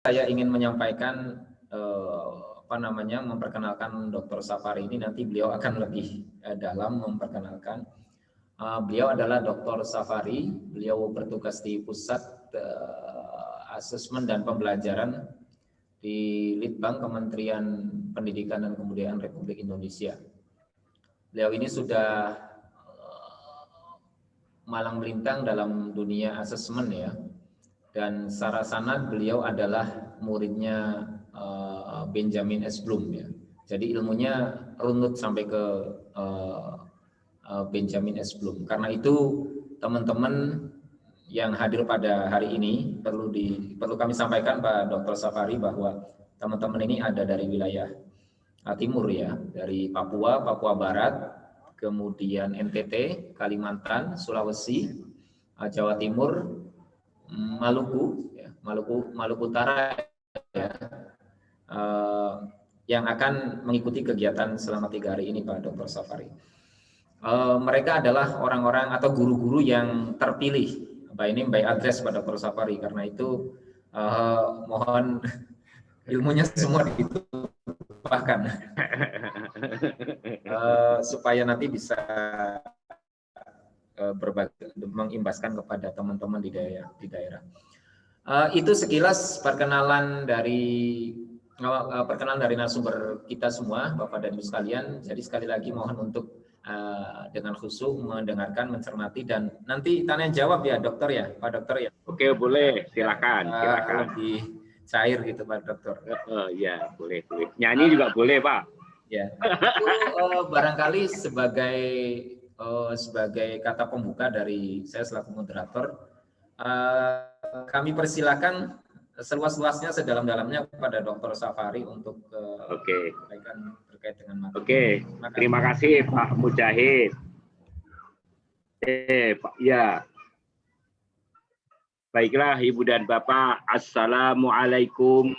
saya ingin menyampaikan memperkenalkan Dr. Safari ini, nanti beliau akan lebih dalam memperkenalkan. Beliau adalah Dr. Safari, beliau bertugas di Pusat Asesmen dan Pembelajaran di Litbang Kementerian Pendidikan dan Kebudayaan Republik Indonesia. Beliau ini sudah malang melintang dalam dunia asesmen ya, dan secara sanad beliau adalah muridnya Benjamin S. Bloom ya. Jadi ilmunya runut sampai ke Benjamin S. Bloom. Karena itu teman-teman yang hadir pada hari ini perlu kami sampaikan Pak Dr. Safari bahwa teman-teman ini ada dari wilayah timur ya, dari Papua, Papua Barat, kemudian NTT, Kalimantan, Sulawesi, Jawa Timur, Maluku, ya, Maluku Utara ya, yang akan mengikuti kegiatan selama 3 hari ini Pak Dr. Safari. Mereka adalah orang-orang atau guru-guru yang terpilih by address pada Dr. Safari. Karena itu mohon ilmunya semua ditumpahkan supaya nanti bisa berbagi, mengimbaskan kepada teman-teman di daerah. Itu sekilas perkenalan dari narasumber kita semua, Bapak dan Ibu sekalian. Jadi sekali lagi mohon untuk dengan khusyuk mendengarkan, mencermati, dan nanti tanya jawab ya dokter ya, Pak Dokter ya. Oke, boleh, silakan. Lebih cair gitu Pak Dokter. Ya, boleh. Nyanyi juga boleh Pak. Ya, itu barangkali sebagai kata pembuka dari saya selaku moderator, kami persilakan seluas-luasnya, sedalam-dalamnya kepada Dr. Safari untuk sampaikan terkait dengan materi. Oke, terima kasih Pak Mujahid. Pak, ya. Baiklah Ibu dan Bapak, Assalamualaikum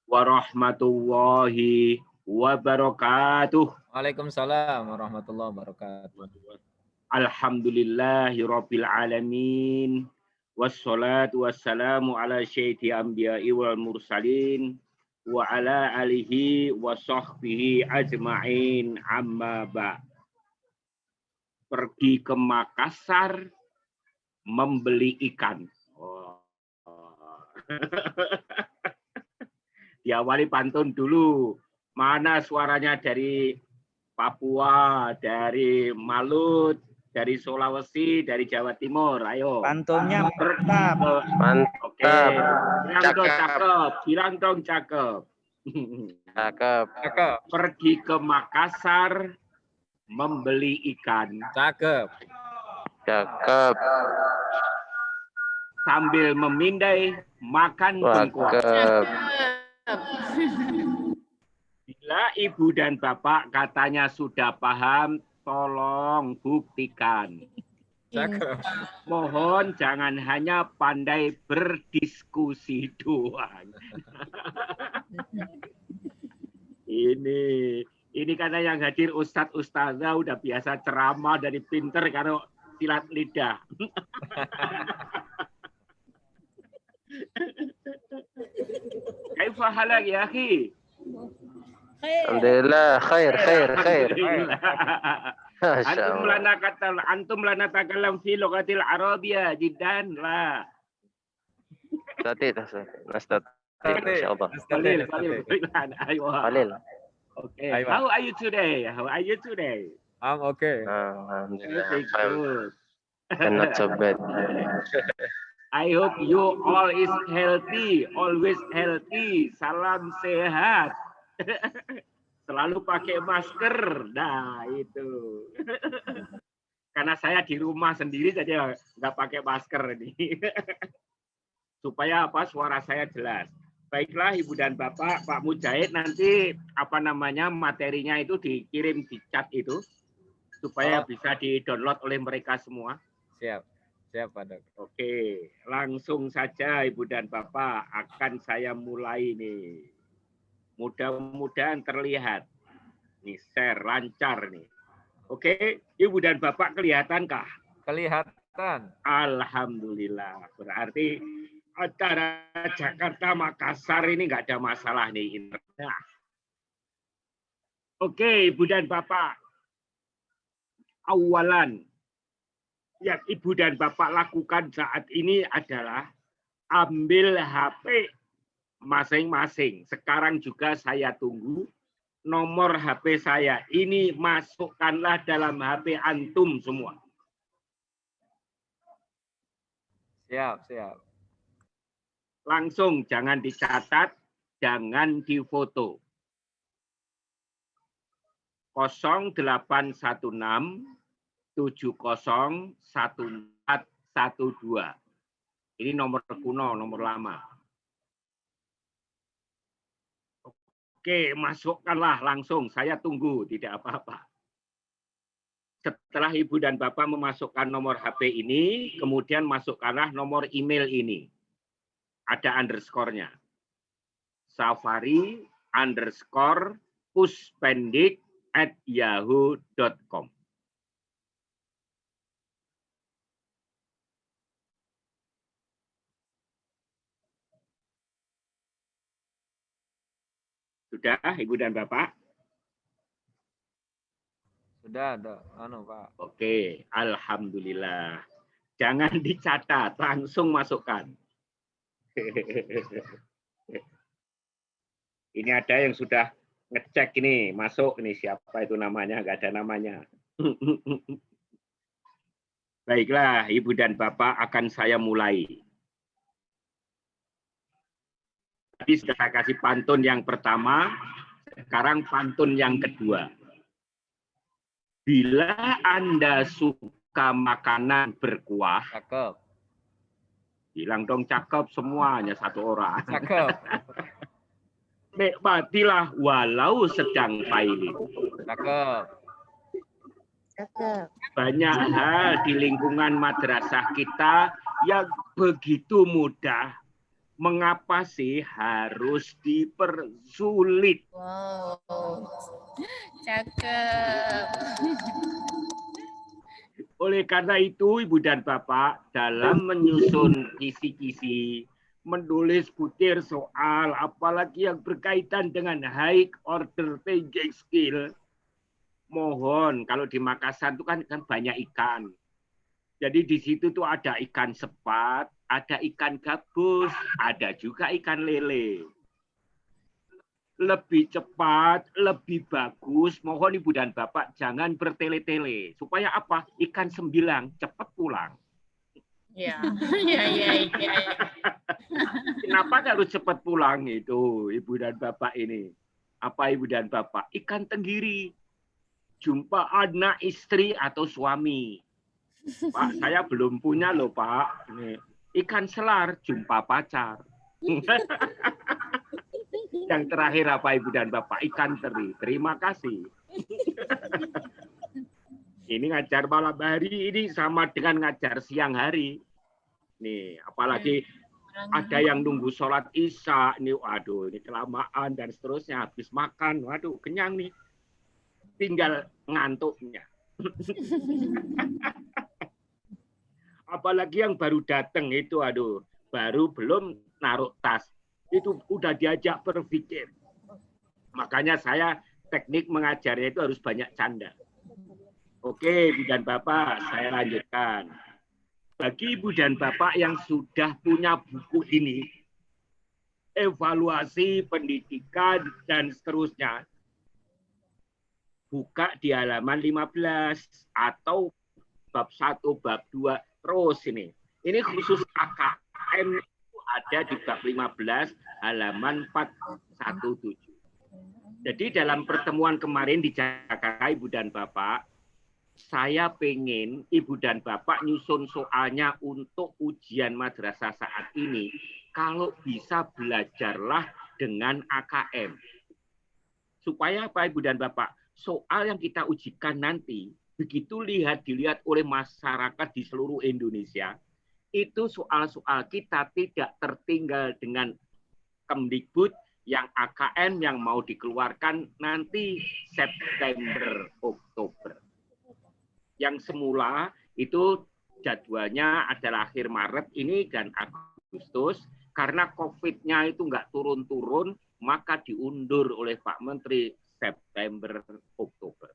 warahmatullahi wabarakatuh. Waalaikumsalam warahmatullahi wabarakatuh. Alhamdulillahirabbil alamin. Wassalatu wassalamu ala syaikhil anbiya'i wal mursalin wa ala alihi wa sahbihi ajma'in, amma ba'. Pergi ke Makassar membeli ikan. Diawali pantun dulu. Mana suaranya dari Papua, dari Malut, dari Sulawesi, dari Jawa Timur? Ayo. Pantunnya mantap. Oke. Bilang dong cakep. Cakep. Pergi ke Makassar membeli ikan. Cakep. Sambil memindai makan bengkuang. Bila Ibu dan Bapak katanya sudah paham, tolong buktikan. Mohon jangan hanya pandai berdiskusi doang. Ini karena yang hadir Ustadz Ustazah udah biasa ceramah dari pinter karena silat lidah. Kaifa halak ya akhi? Alhamdulillah, khair. Antum lana takalam fi lughatil arabiyyah jiddan la. Insyaallah. Qalil. Okay. How are you today? I'm okay. Alhamdulillah. Good. Not so bad. I hope you all is healthy, always healthy. Salam sehat. Selalu pakai masker. Nah, itu. Karena saya di rumah sendiri jadi nggak pakai masker ini. Supaya suara saya jelas. Baiklah Ibu dan Bapak, Pak Mujahid nanti materinya itu dikirim di chat itu supaya bisa di-download oleh mereka semua. Siap Pak Dok. Oke, langsung saja Ibu dan Bapak akan saya mulai nih. Mudah-mudahan terlihat. Nih share lancar nih. Oke, Ibu dan Bapak kelihatankah? Kelihatan. Alhamdulillah. Berarti antara Jakarta Makassar ini nggak ada masalah nih. Nah. Oke, Ibu dan Bapak. Awalan yang Ibu dan Bapak lakukan saat ini adalah ambil HP masing-masing. Sekarang juga saya tunggu nomor HP saya. Ini masukkanlah dalam HP antum semua. Siap, siap. Langsung, jangan dicatat, jangan difoto. 0816 70 1412. Ini nomor kuno, nomor lama. Oke, masukkanlah langsung. Saya tunggu, tidak apa-apa. Setelah Ibu dan Bapak memasukkan nomor HP ini, kemudian masukkanlah nomor email ini. Ada underscore-nya. safari_puspendik@yahoo.com. Sudah, Ibu dan Bapak? Sudah ada, Pak. Oke, alhamdulillah. Jangan dicatat, langsung masukkan. Ini ada yang sudah ngecek ini, masuk ini siapa itu namanya, nggak ada namanya. Baiklah, Ibu dan Bapak akan saya mulai. Tadi sudah saya kasih pantun yang pertama, sekarang pantun yang kedua. Bila Anda suka makanan berkuah, Cakep. bilang dong cakep semuanya satu orang. Cakep. Nikmatilah walau sedang pahit. Cakep. Cakep. Banyak hal di lingkungan madrasah kita yang begitu mudah. Mengapa sih harus dipersulit? Wow. Cakep. Oleh karena itu, Ibu dan Bapak, dalam menyusun kisi-kisi, menulis butir soal, apalagi yang berkaitan dengan high order thinking skill, mohon, kalau di Makassar itu kan banyak ikan. Jadi di situ tuh ada ikan sepat, ada ikan gabus, ada juga ikan lele. Lebih cepat, lebih bagus, mohon Ibu dan Bapak jangan bertele-tele. Supaya apa? Ikan sembilang cepat pulang. Ya, ya. Kenapa harus cepat pulang itu, Ibu dan Bapak ini? Apa Ibu dan Bapak? Ikan tenggiri. Jumpa anak, istri, atau suami. Pak, saya belum punya loh, Pak. Ini. Ikan selar, jumpa pacar. Yang terakhir apa Ibu dan Bapak? Ikan teri. Terima kasih. Ini ngajar malam hari ini sama dengan ngajar siang hari. Nih, apalagi ada yang nunggu sholat isya. Nih, waduh, ini kelamaan dan seterusnya. Habis makan, waduh, kenyang nih. Tinggal ngantuknya. Apalagi yang baru datang itu, aduh, baru belum naruh tas. Itu udah diajak berpikir. Makanya saya teknik mengajarnya itu harus banyak canda. Oke, Ibu dan Bapak, saya lanjutkan. Bagi Ibu dan Bapak yang sudah punya buku ini, evaluasi pendidikan dan seterusnya, buka di halaman 15 atau bab 1, bab 2, terus ini. Ini khusus AKM itu ada di bab 15 halaman 417. Jadi dalam pertemuan kemarin di Jakarta, Ibu dan Bapak, saya pengen Ibu dan Bapak nyusun soalnya untuk ujian madrasah saat ini. Kalau bisa belajarlah dengan AKM. Supaya apa Ibu dan Bapak? Soal yang kita ujikan nanti, begitu dilihat oleh masyarakat di seluruh Indonesia, itu soal-soal kita tidak tertinggal dengan Kemdikbud yang AKM yang mau dikeluarkan nanti September, Oktober. Yang semula itu jadwalnya adalah akhir Maret ini dan Agustus, karena COVID-nya itu nggak turun-turun, maka diundur oleh Pak Menteri September, Oktober.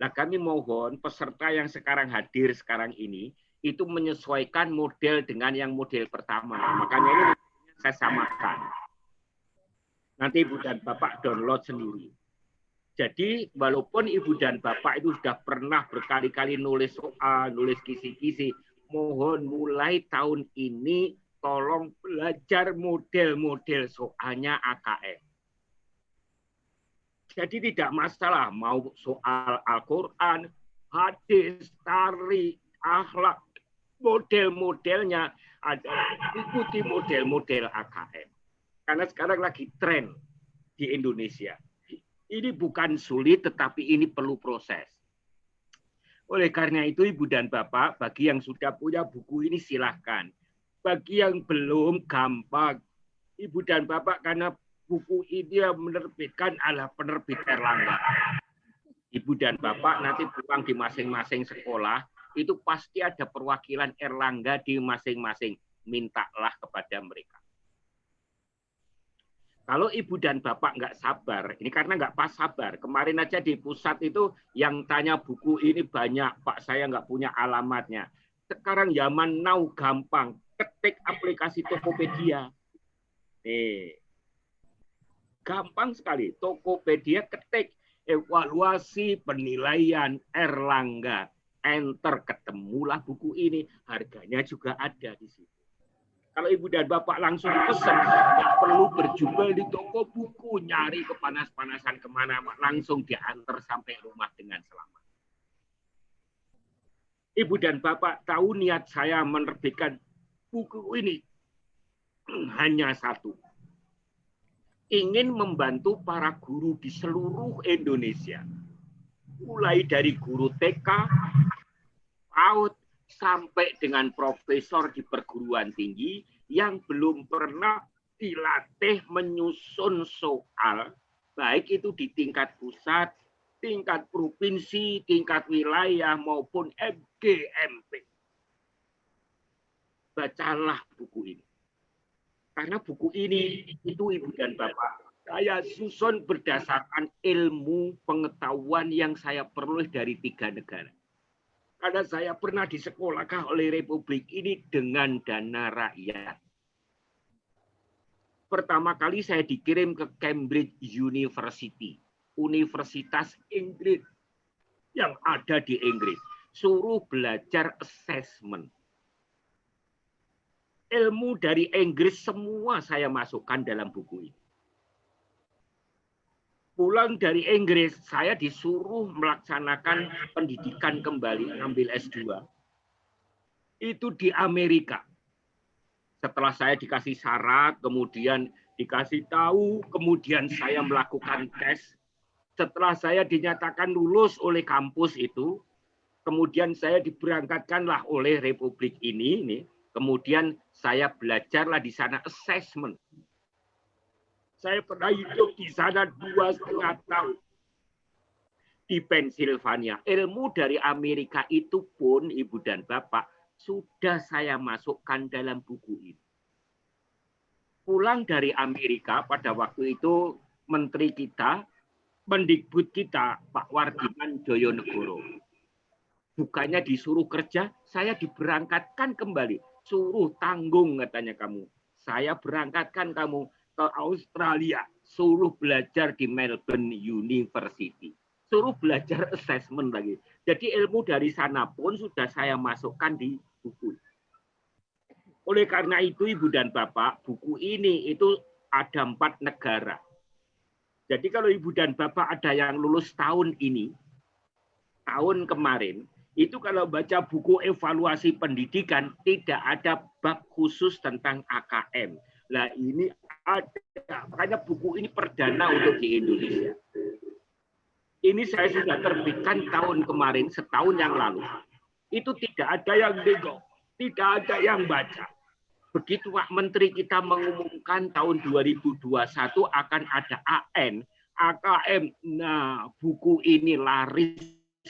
Nah, kami mohon peserta yang sekarang hadir sekarang ini, itu menyesuaikan model dengan yang model pertama. Makanya ini saya samakan. Nanti Ibu dan Bapak download sendiri. Jadi walaupun Ibu dan Bapak itu sudah pernah berkali-kali nulis soal, nulis kisi-kisi, mohon mulai tahun ini tolong belajar model-model soalnya AKM. Jadi tidak masalah mau soal Al-Quran, hadis, tari, akhlak, model-modelnya adalah ikuti model-model AKM. Karena sekarang lagi tren di Indonesia. Ini bukan sulit, tetapi ini perlu proses. Oleh karena itu, Ibu dan Bapak, bagi yang sudah punya buku ini silahkan. Bagi yang belum, gampang. Ibu dan Bapak, karena buku ini yang menerbitkan adalah penerbit Erlangga. Ibu dan Bapak nanti pulang di masing-masing sekolah, itu pasti ada perwakilan Erlangga di masing-masing. Mintalah kepada mereka. Kalau Ibu dan Bapak nggak sabar, ini karena nggak pas sabar. Kemarin aja di pusat itu yang tanya buku ini banyak, Pak saya nggak punya alamatnya. Sekarang zaman now gampang, ketik aplikasi Tokopedia. Nih, gampang sekali, Tokopedia ketik evaluasi penilaian Erlangga. Enter, ketemulah buku ini, harganya juga ada di situ. Kalau Ibu dan Bapak langsung pesan, nggak perlu berjubel di toko buku, nyari kepanas-panasan kemana, langsung diantar sampai rumah dengan selamat. Ibu dan Bapak tahu niat saya menerbitkan buku ini hanya satu. Ingin membantu para guru di seluruh Indonesia. Mulai dari guru TK, PAUD, sampai dengan profesor di perguruan tinggi yang belum pernah dilatih menyusun soal, baik itu di tingkat pusat, tingkat provinsi, tingkat wilayah, maupun MGMP. Bacalah buku ini. Karena buku ini, itu Ibu dan Bapak, saya susun berdasarkan ilmu pengetahuan yang saya peroleh dari 3 negara. Karena saya pernah disekolahkan oleh Republik ini dengan dana rakyat. Pertama kali saya dikirim ke Cambridge University, Universitas Inggris yang ada di Inggris. Suruh belajar assessment. Ilmu dari Inggris semua saya masukkan dalam buku ini. Pulang dari Inggris, saya disuruh melaksanakan pendidikan kembali, ngambil S2. Itu di Amerika. Setelah saya dikasih syarat, kemudian dikasih tahu, kemudian saya melakukan tes. Setelah saya dinyatakan lulus oleh kampus itu, kemudian saya diberangkatkanlah oleh Republik ini. Kemudian saya belajarlah di sana assessment. Saya pernah hidup di sana 2,5 tahun. Di Pennsylvania. Ilmu dari Amerika itu pun, Ibu dan Bapak, sudah saya masukkan dalam buku ini. Pulang dari Amerika, pada waktu itu menteri kita, Mendikbud kita, Pak Wardiman Joyonegoro. Bukannya disuruh kerja, saya diberangkatkan kembali. Suruh tanggung, katanya kamu. Saya berangkatkan kamu ke Australia, suruh belajar di Melbourne University, suruh belajar assessment lagi. Jadi ilmu dari sana pun sudah saya masukkan di buku. Oleh karena itu Ibu dan Bapak, buku ini itu ada 4 negara. Jadi kalau Ibu dan Bapak ada yang lulus tahun ini, tahun kemarin, itu kalau baca buku evaluasi pendidikan, tidak ada bab khusus tentang AKM. Nah ini ada, makanya buku ini perdana untuk di Indonesia. Ini saya sudah terbitkan tahun kemarin, setahun yang lalu. Itu tidak ada yang nego, tidak ada yang baca. Begitu Pak Menteri kita mengumumkan tahun 2021 akan ada AN, AKM. Nah, buku ini laris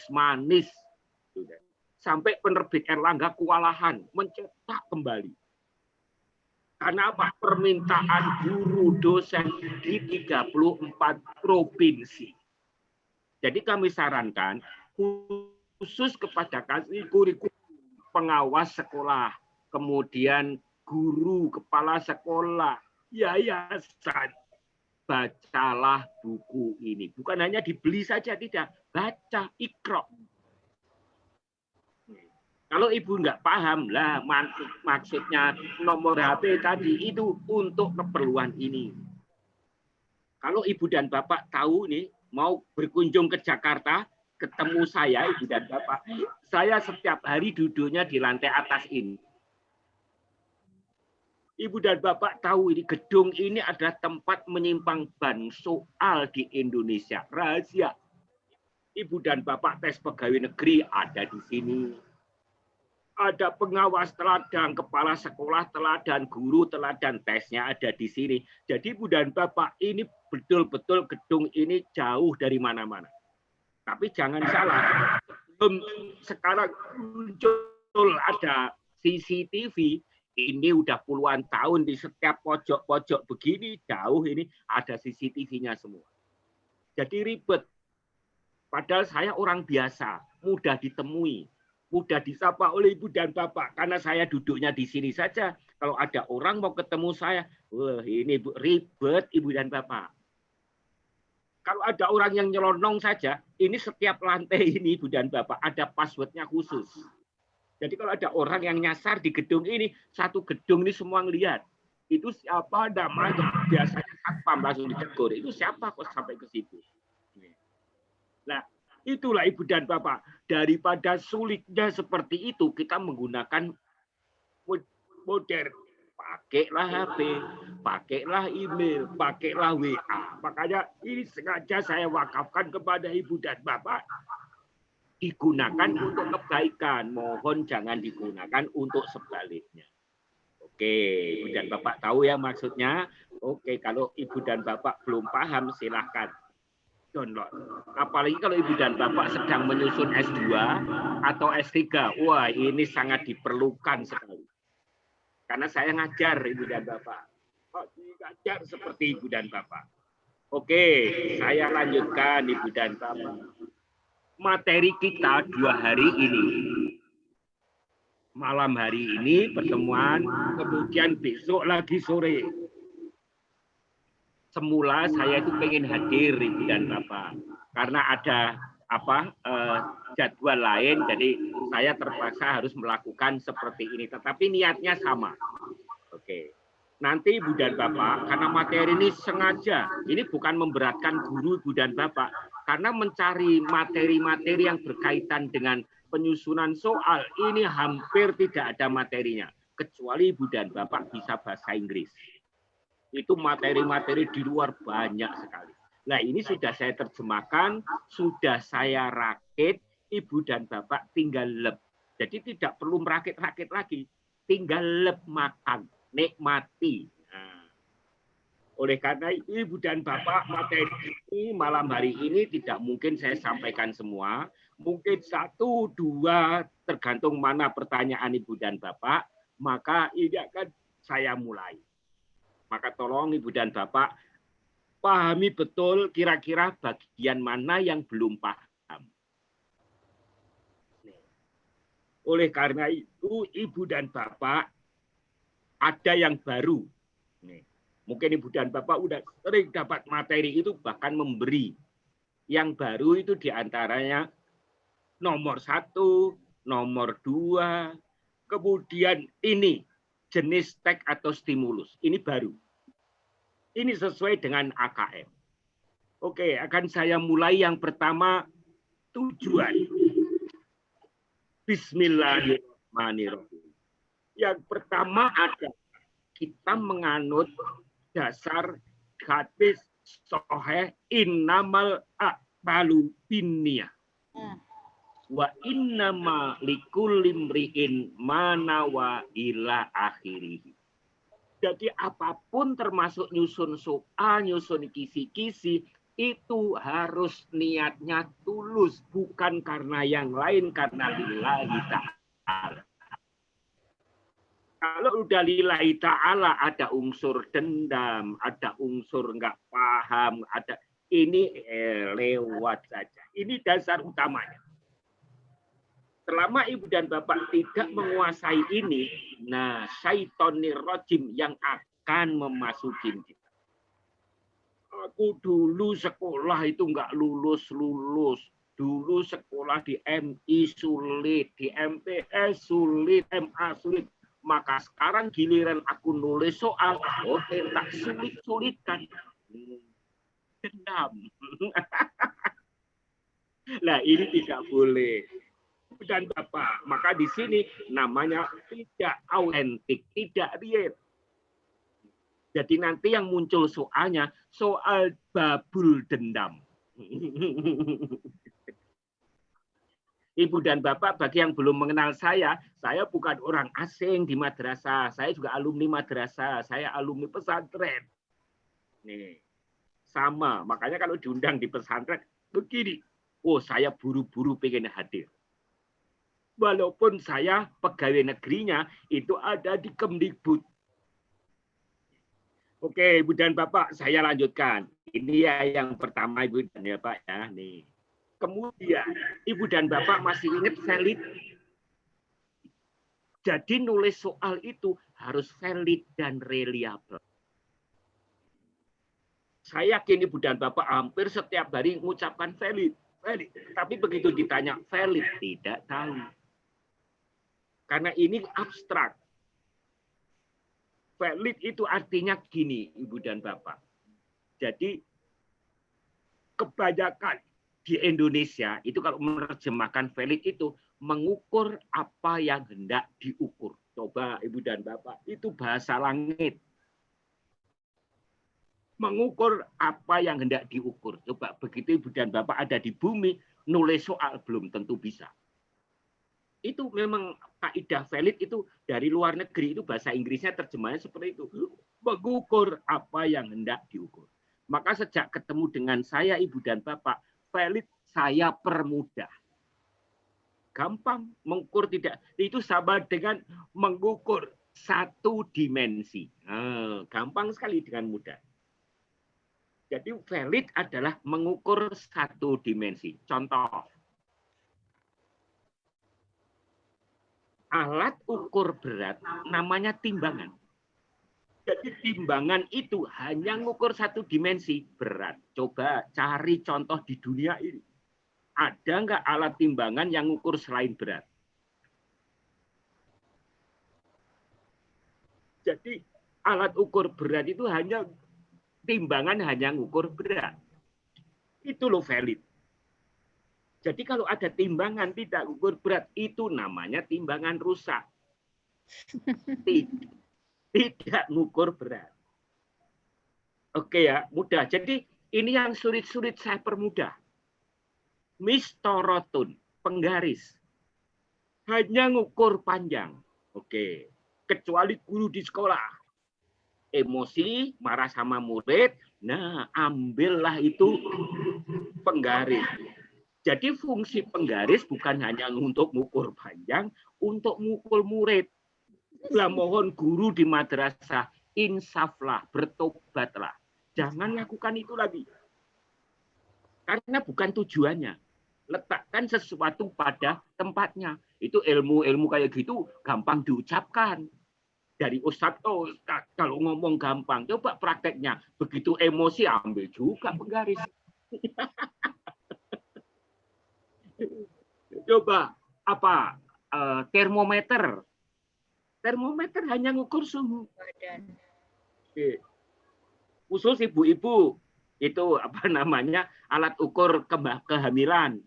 manis. Sampai penerbit Erlangga kewalahan mencetak kembali. Karena apa? Permintaan guru dosen di 34 provinsi. Jadi kami sarankan khusus kepada kurikulum pengawas sekolah, kemudian guru, kepala sekolah, yayasan, bacalah buku ini. Bukan hanya dibeli saja, tidak. Baca, ikra. Kalau ibu nggak paham, lah maksudnya nomor HP tadi itu untuk keperluan ini. Kalau ibu dan bapak tahu nih, mau berkunjung ke Jakarta, ketemu saya, ibu dan bapak, saya setiap hari duduknya di lantai atas ini. Ibu dan bapak tahu ini gedung ini adalah tempat menyimpang ban soal di Indonesia. Rahasia. Ibu dan bapak tes pegawai negeri ada di sini. Ada pengawas teladan, kepala sekolah teladan, guru teladan, tesnya ada di sini. Jadi ibu dan bapak ini betul-betul gedung ini jauh dari mana-mana. Tapi jangan salah, sekarang muncul ada CCTV, ini udah puluhan tahun di setiap pojok-pojok begini, jauh ini ada CCTV-nya semua. Jadi ribet. Padahal saya orang biasa, mudah ditemui. Mudah disapa oleh ibu dan bapak karena saya duduknya di sini saja. Kalau ada orang mau ketemu saya, wah ini ribet ibu dan bapak. Kalau ada orang yang nyelonong saja, ini setiap lantai ini ibu dan bapak ada passwordnya khusus. Jadi kalau ada orang yang nyasar di gedung ini, satu gedung ini semua ngelihat. Itu siapa namanya? Biasanya satpam langsung ditegur. Itu siapa kok sampai ke situ? Nah, itulah ibu dan bapak. Daripada sulitnya seperti itu, kita menggunakan modern. Pakailah HP, pakailah email, pakailah WA. Makanya ini sengaja saya wakafkan kepada ibu dan bapak. Digunakan untuk kebaikan. Mohon jangan digunakan untuk sebaliknya. Oke, ibu dan bapak tahu ya maksudnya? Oke, kalau ibu dan bapak belum paham, silahkan download. Apalagi kalau ibu dan bapak sedang menyusun S2 atau S3. Wah, ini sangat diperlukan sekali. Karena saya ngajar ibu dan bapak. Ngajar seperti ibu dan bapak. Oke, saya lanjutkan ibu dan bapak. Materi kita 2 hari ini. Malam hari ini pertemuan, kemudian besok lagi sore. Semula saya itu pengen hadir ibu dan bapak karena ada jadwal lain, jadi saya terpaksa harus melakukan seperti ini. Tetapi niatnya sama. Oke. Nanti ibu dan bapak, karena materi ini sengaja, ini bukan memberatkan guru ibu dan bapak, karena mencari materi-materi yang berkaitan dengan penyusunan soal ini hampir tidak ada materinya, kecuali ibu dan bapak bisa bahasa Inggris. Itu materi-materi di luar banyak sekali. Nah ini sudah saya terjemahkan, sudah saya rakit, ibu dan bapak tinggal lep. Jadi tidak perlu merakit-rakit lagi, tinggal lep makan, nikmati. Nah, oleh karena itu ibu dan bapak materi ini malam hari ini tidak mungkin saya sampaikan semua, mungkin 1, 2 tergantung mana pertanyaan ibu dan bapak, maka ini akan saya mulai. Maka tolong ibu dan bapak pahami betul kira-kira bagian mana yang belum paham. Oleh karena itu ibu dan bapak ada yang baru. Mungkin ibu dan bapak udah sering dapat materi itu bahkan memberi. Yang baru itu diantaranya nomor 1, nomor 2, kemudian ini jenis teks atau stimulus. Ini baru. Ini sesuai dengan AKM. Oke, akan saya mulai yang pertama, tujuan. Bismillahirrahmanirrahim. Yang pertama ada kita menganut dasar hadis sahih innamal a'malu binniyah. Wa innama likulli imri'in ma nawa ila akhirih. Jadi apapun termasuk nyusun soal, nyusun kisi-kisi, itu harus niatnya tulus. Bukan karena yang lain, karena lillahi ta'ala. Kalau udah lillahi ta'ala ada unsur dendam, ada unsur nggak paham, ada ini lewat saja. Ini dasar utamanya. Selama ibu dan bapak tidak menguasai ini, nah syaitonir rajim yang akan memasuki kita. Aku dulu sekolah itu nggak lulus-lulus. Dulu sekolah di MI sulit, di MTS sulit, MA sulit. Maka sekarang giliran aku nulis soal, oke, tak sulit-sulitkan. Dendam. Nah, ini tidak boleh. Dan Bapak, maka di sini namanya tidak autentik, tidak real. Jadi nanti yang muncul soalnya, soal babul dendam. Ibu dan Bapak, bagi yang belum mengenal saya bukan orang asing di madrasah. Saya juga alumni madrasah, saya alumni pesantren. Nih, sama. Makanya kalau diundang di pesantren, begini. Oh, saya buru-buru pengen hadir. Walaupun saya pegawai negerinya itu ada di Kemdikbud. Oke, Ibu dan Bapak, saya lanjutkan. Ini ya yang pertama, Ibu dan Bapak ya. Nih. Kemudian, Ibu dan Bapak masih ingat valid. Jadi nulis soal itu harus valid dan reliable. Saya yakin Ibu dan Bapak hampir setiap hari mengucapkan valid. Valid. Tapi begitu ditanya valid, tidak tahu. Karena ini abstrak. Valid itu artinya gini, Ibu dan Bapak. Jadi, kebanyakan di Indonesia itu kalau menerjemahkan valid itu mengukur apa yang hendak diukur. Coba Ibu dan Bapak, itu bahasa langit. Mengukur apa yang hendak diukur. Coba begitu Ibu dan Bapak ada di bumi, nulis soal belum tentu bisa. Itu memang kaidah valid itu dari luar negeri, itu bahasa Inggrisnya terjemahnya seperti itu. Mengukur apa yang hendak diukur. Maka sejak ketemu dengan saya Ibu dan Bapak, valid saya permudah. Gampang mengukur tidak. Itu sama dengan mengukur satu dimensi. Gampang sekali dengan mudah. Jadi valid adalah mengukur satu dimensi. Contoh. Alat ukur berat namanya timbangan. Jadi timbangan itu hanya mengukur satu dimensi berat. Coba cari contoh di dunia ini. Ada nggak alat timbangan yang mengukur selain berat? Jadi alat ukur berat itu hanya timbangan hanya mengukur berat. Itu loh valid. Jadi kalau ada timbangan tidak ukur berat, itu namanya timbangan rusak. Tidak mengukur berat. Oke ya, mudah. Jadi ini yang sulit-sulit saya permudah. Mistorotun, penggaris. Hanya ngukur panjang. Oke. Kecuali guru di sekolah. Emosi, marah sama murid. Nah, ambillah itu penggaris. Jadi fungsi penggaris bukan hanya untuk mengukur panjang, untuk mengukur murid. Lah mohon guru di madrasah, insaflah, bertobatlah. Jangan lakukan itu lagi. Karena bukan tujuannya. Letakkan sesuatu pada tempatnya. Itu ilmu-ilmu kayak gitu gampang diucapkan. Dari Ustadz, oh Ustadz, kalau ngomong gampang, coba prakteknya. Begitu emosi, ambil juga penggaris. Coba apa termometer. Termometer hanya ngukur suhu badan. Khusus ibu-ibu itu apa namanya alat ukur kehamilan.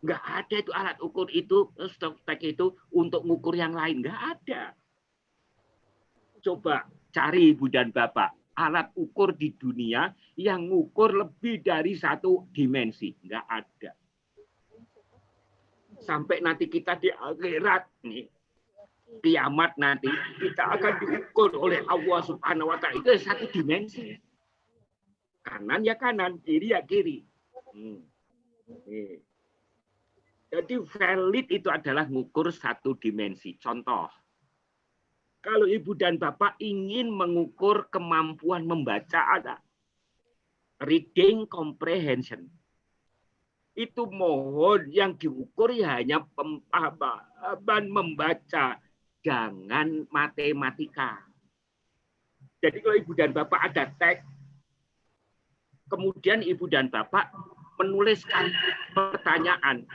Nggak ada itu alat ukur itu stok itu untuk ngukur yang lain, nggak ada. Coba cari Ibu dan Bapak alat ukur di dunia yang ngukur lebih dari satu dimensi, nggak ada. Sampai nanti kita di akhirat nih, kiamat nanti kita akan diukur oleh Allah Subhanahu wa Ta'ala. Itu satu dimensi. Kanan ya kanan, kiri ya kiri. Jadi valid itu adalah mengukur satu dimensi. Contoh, kalau ibu dan bapak ingin mengukur kemampuan membaca, ada reading comprehension. Itu mohon yang diukur ya hanya pemahaman membaca, jangan matematika. Jadi kalau ibu dan bapak ada teks, kemudian ibu dan bapak menuliskan pertanyaan.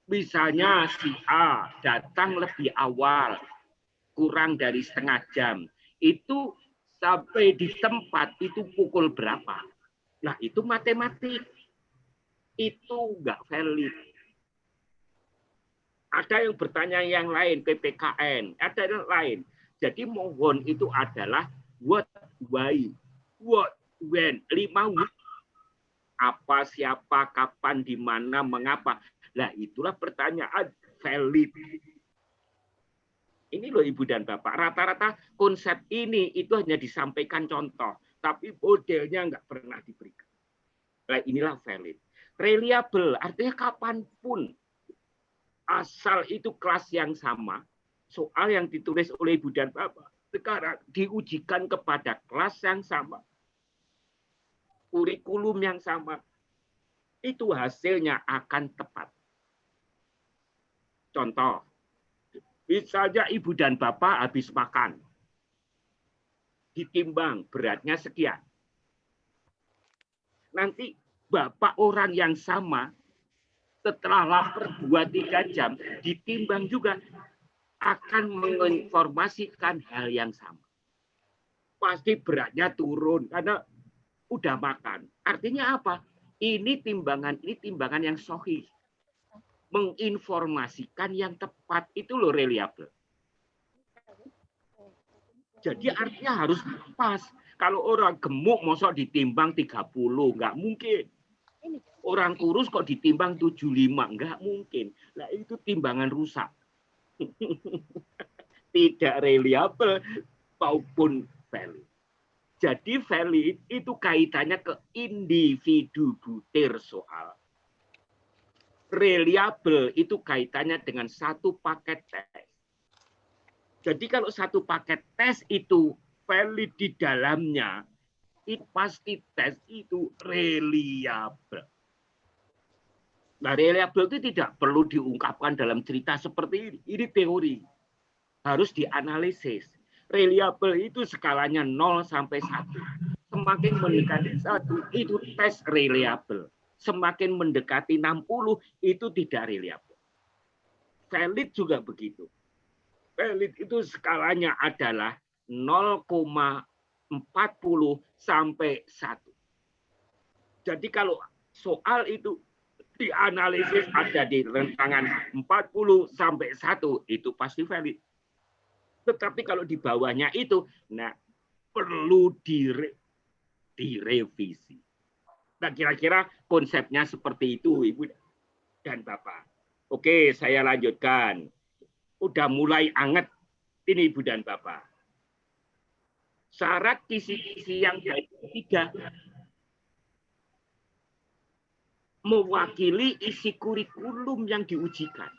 Misalnya si A datang lebih awal, kurang dari setengah jam. Itu sampai di tempat itu pukul berapa? Nah itu matematik. Itu enggak valid. Ada yang bertanya yang lain, PPKN. Ada yang lain. Jadi mohon itu adalah what, why, what, when. 5 what. Apa, siapa, kapan, di mana, mengapa. Nah, itulah pertanyaan valid. Ini loh Ibu dan Bapak, rata-rata konsep ini itu hanya disampaikan contoh, tapi modelnya nggak pernah diberikan. Nah, inilah valid. Reliable, artinya kapanpun, asal itu kelas yang sama, soal yang ditulis oleh Ibu dan Bapak, sekarang diujikan kepada kelas yang sama, kurikulum yang sama, itu hasilnya akan tepat. Contoh, misalnya ibu dan bapak habis makan, ditimbang beratnya sekian. Nanti bapak orang yang sama, setelah lapar 2-3 jam, ditimbang juga akan menginformasikan hal yang sama. Pasti beratnya turun karena udah makan. Artinya apa? Ini timbangan yang sahih. Menginformasikan yang tepat, itu loh reliable. Jadi artinya harus pas. Kalau orang gemuk mosok ditimbang 30, nggak mungkin. Orang kurus kok ditimbang 75, nggak mungkin. Nah itu timbangan rusak. Tidak reliable maupun valid. Jadi valid itu kaitannya ke individu butir soal. Reliable itu kaitannya dengan satu paket tes. Jadi kalau satu paket tes itu valid di dalamnya, itu pasti tes itu reliable. Nah, reliable itu tidak perlu diungkapkan dalam cerita seperti ini. Ini teori. Harus dianalisis. Reliable itu skalanya 0 sampai 1. Semakin mendekati 1, itu tes reliable. Semakin mendekati 60, itu tidak reliable. Valid juga begitu. Valid itu skalanya adalah 0,40 sampai 1. Jadi kalau soal itu dianalisis ada di rentangan 40 sampai 1, itu pasti valid. Tetapi kalau di bawahnya itu, nah perlu direvisi. Nah kira-kira konsepnya seperti itu Ibu dan Bapak. Oke, saya lanjutkan. Udah mulai anget ini Ibu dan Bapak. Syarat kisi-kisi yang ketiga mewakili isi kurikulum yang diujikan.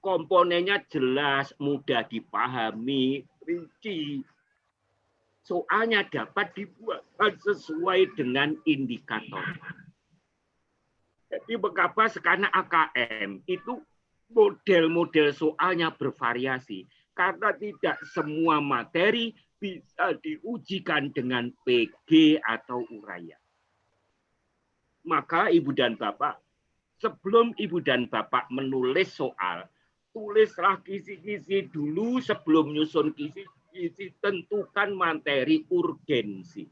Komponennya jelas, mudah dipahami, rinci. Soalnya dapat dibuat sesuai dengan indikator. Jadi mengapa sekarang AKM itu model-model soalnya bervariasi? Karena tidak semua materi bisa diujikan dengan PG atau uraian. Maka Ibu dan Bapak, sebelum Ibu dan Bapak menulis soal, tulislah kisi-kisi dulu sebelum nyusun kisi-kisi, tentukan materi urgensi.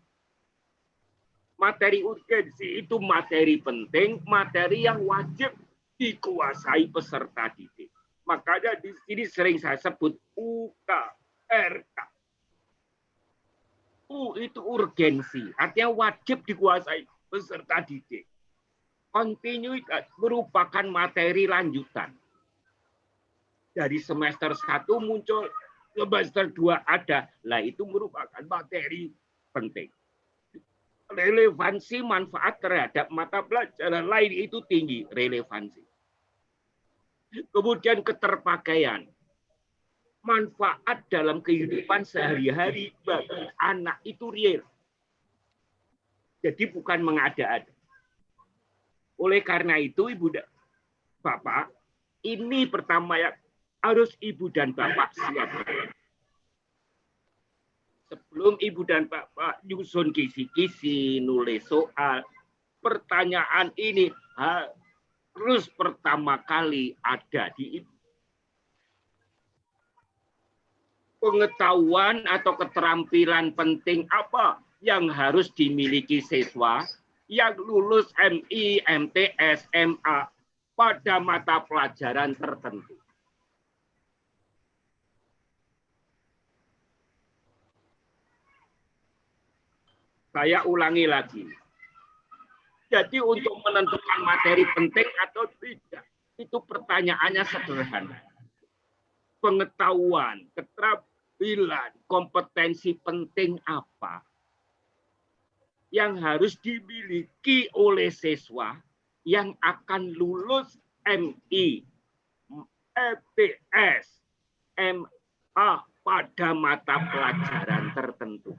Materi urgensi itu materi penting, materi yang wajib dikuasai peserta didik. Makanya di sini sering saya sebut UKRK. U itu urgensi, artinya wajib dikuasai peserta didik. Kontinuitas merupakan materi lanjutan. Dari semester 1 muncul, semester 2 ada. Lah itu merupakan materi penting. relevansi manfaat terhadap mata pelajaran lain itu tinggi, relevansi. Kemudian keterpakaian. Manfaat dalam kehidupan sehari-hari bagi anak itu real. Jadi bukan mengada-ada. Oleh karena itu, Ibu dan Bapak, ini pertama yang harus Ibu dan Bapak siapkan. Sebelum Ibu dan Bapak nyusun kisi-kisi, nulis soal, pertanyaan ini harus pertama kali ada di Ibu. Pengetahuan atau keterampilan penting apa yang harus dimiliki siswa yang lulus MI, MTS, MA pada mata pelajaran tertentu. Saya ulangi lagi. Jadi untuk menentukan materi penting atau tidak, itu pertanyaannya sederhana. Pengetahuan, keterampilan, kompetensi penting apa yang harus dimiliki oleh siswa yang akan lulus MI, MTS, MA pada mata pelajaran tertentu.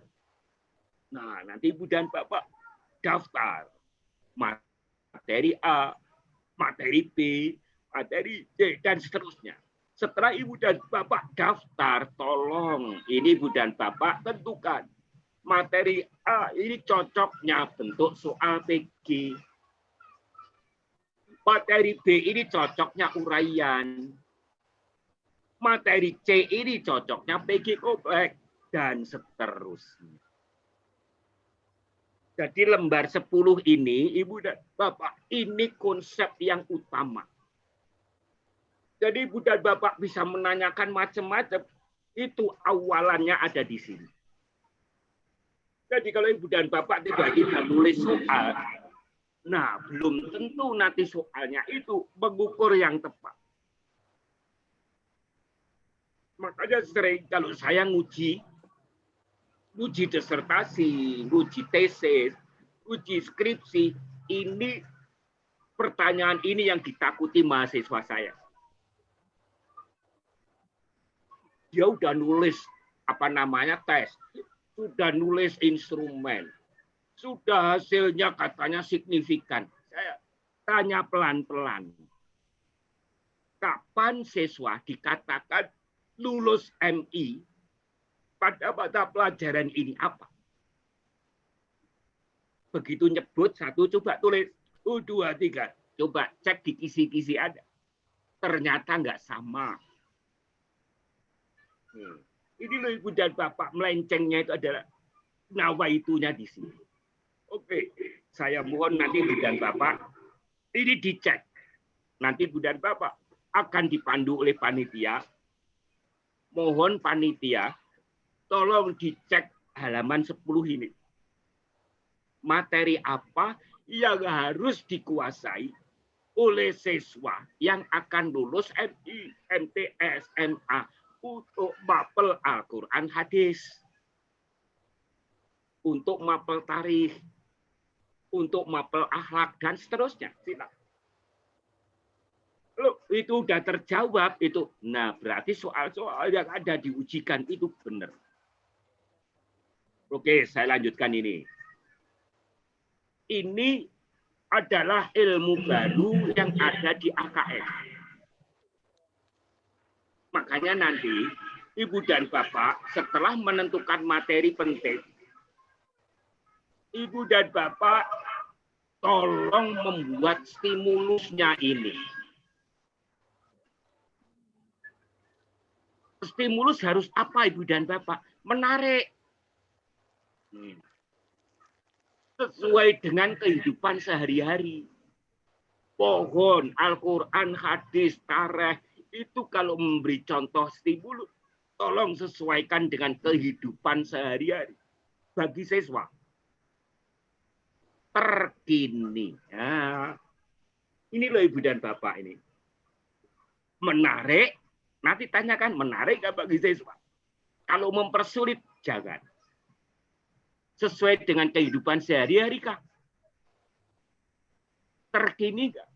Nah, nanti Ibu dan Bapak daftar materi A, materi B, materi C, dan seterusnya. Setelah Ibu dan Bapak daftar, tolong ini Ibu dan Bapak tentukan. Materi A ini cocoknya bentuk soal PG. Materi B ini cocoknya uraian. Materi C ini cocoknya PG kompleks, dan seterusnya. Jadi lembar 10 ini, Ibu dan Bapak, ini konsep yang utama. Jadi Ibu dan Bapak bisa menanyakan macam-macam, itu awalannya ada di sini. Jadi kalau Ibu dan Bapak tiba-tiba nulis soal, nah belum tentu nanti soalnya itu mengukur yang tepat. Makanya sering kalau saya nguji disertasi, uji tesis, uji skripsi, ini pertanyaan ini yang ditakuti mahasiswa saya. Dia udah nulis tes, sudah nulis instrumen, sudah hasilnya katanya signifikan. Saya tanya pelan-pelan. Kapan siswa dikatakan lulus MI? Pada mata pelajaran ini apa? Begitu nyebut satu, coba tulis. 1, 2, 3. Coba cek di kisi-kisi ada. Ternyata nggak sama. Ini loh Ibu dan Bapak, melencengnya itu adalah nawaitunya di sini. Oke, saya mohon nanti Ibu dan Bapak, ini dicek. Nanti Ibu dan Bapak akan dipandu oleh panitia. Mohon panitia, tolong dicek halaman 10 ini. Materi apa yang harus dikuasai oleh siswa yang akan lulus MI, MTS, MA untuk mapel Al-Quran hadis, untuk mapel tarikh, untuk mapel akhlak, dan seterusnya. Silakan. Loh, itu udah terjawab itu. Nah, berarti soal-soal yang ada diujikan itu benar. Oke, saya lanjutkan ini. Ini adalah ilmu baru yang ada di AKS. Makanya nanti Ibu dan Bapak setelah menentukan materi penting, Ibu dan Bapak tolong membuat stimulusnya ini. Stimulus harus apa Ibu dan Bapak? Menarik. Sesuai dengan kehidupan sehari-hari. Pohon, Al-Quran, hadis, tarikh, itu kalau memberi contoh stimulus, tolong sesuaikan dengan kehidupan sehari-hari. Bagi siswa. Terkini. Ya. Ini loh Ibu dan Bapak ini. Menarik, nanti tanyakan menarik nggak bagi siswa? Kalau mempersulit, jangan. Sesuai dengan kehidupan sehari-hari kah? Terkini nggak?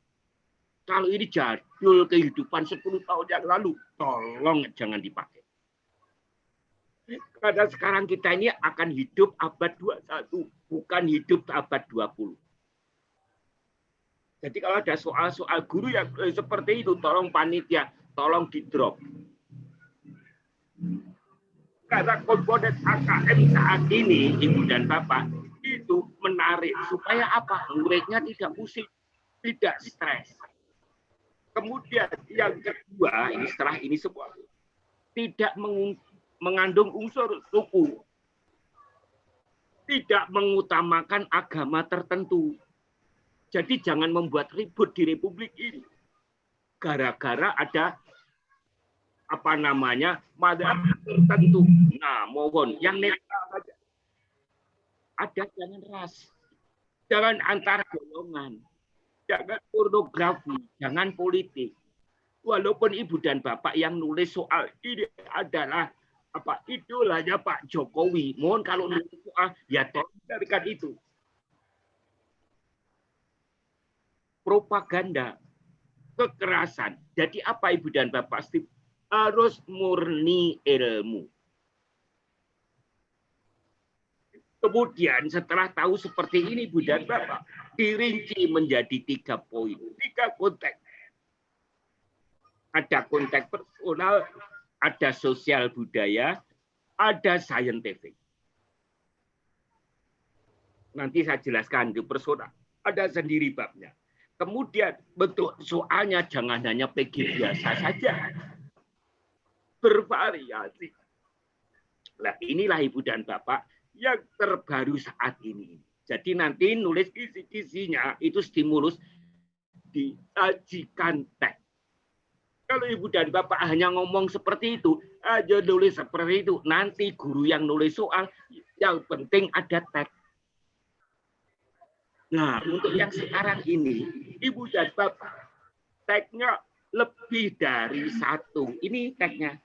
Kalau ini jadul kehidupan 10 tahun yang lalu, tolong jangan dipakai. Karena sekarang kita ini akan hidup abad 21, bukan hidup abad 20. Jadi kalau ada soal-soal guru yang seperti itu, tolong panitia, tolong di-drop. Karena komponen AKM saat ini, Ibu dan Bapak, itu menarik. Supaya apa? Muridnya tidak pusing, tidak stres. Kemudian yang kedua, ini setelah ini semua, tidak mengandung unsur suku. Tidak mengutamakan agama tertentu. Jadi jangan membuat ribut di Republik ini. Gara-gara ada apa namanya mazhab tertentu. Nah, mohon yang netral saja. Ada jangan ras, jangan antar golongan, jangan pornografi, jangan politik. Walaupun Ibu dan Bapak yang nulis soal ini adalah apa idolanya Pak Jokowi. Mohon kalau nulis soal ya tolong carikan itu. Propaganda, kekerasan. Jadi apa Ibu dan Bapak Steve? Harus murni ilmu. Kemudian setelah tahu seperti ini Ibu dan Bapak, dirinci menjadi 3 poin, 3 konteks. Ada konteks personal, ada sosial budaya, ada scientific. Nanti saya jelaskan di personal. Ada sendiri babnya. Kemudian bentuk soalnya jangan hanya PG biasa saja. Bervariasi. Nah, inilah Ibu dan Bapak yang terbaru saat ini. Jadi nanti nulis kisi-kisinya itu stimulus disajikan teks. Kalau Ibu dan Bapak hanya ngomong seperti itu, aja nulis seperti itu, nanti guru yang nulis soal yang penting ada teks. Nah, untuk yang sekarang ini, Ibu dan Bapak, tagnya lebih dari 1. Ini tagnya.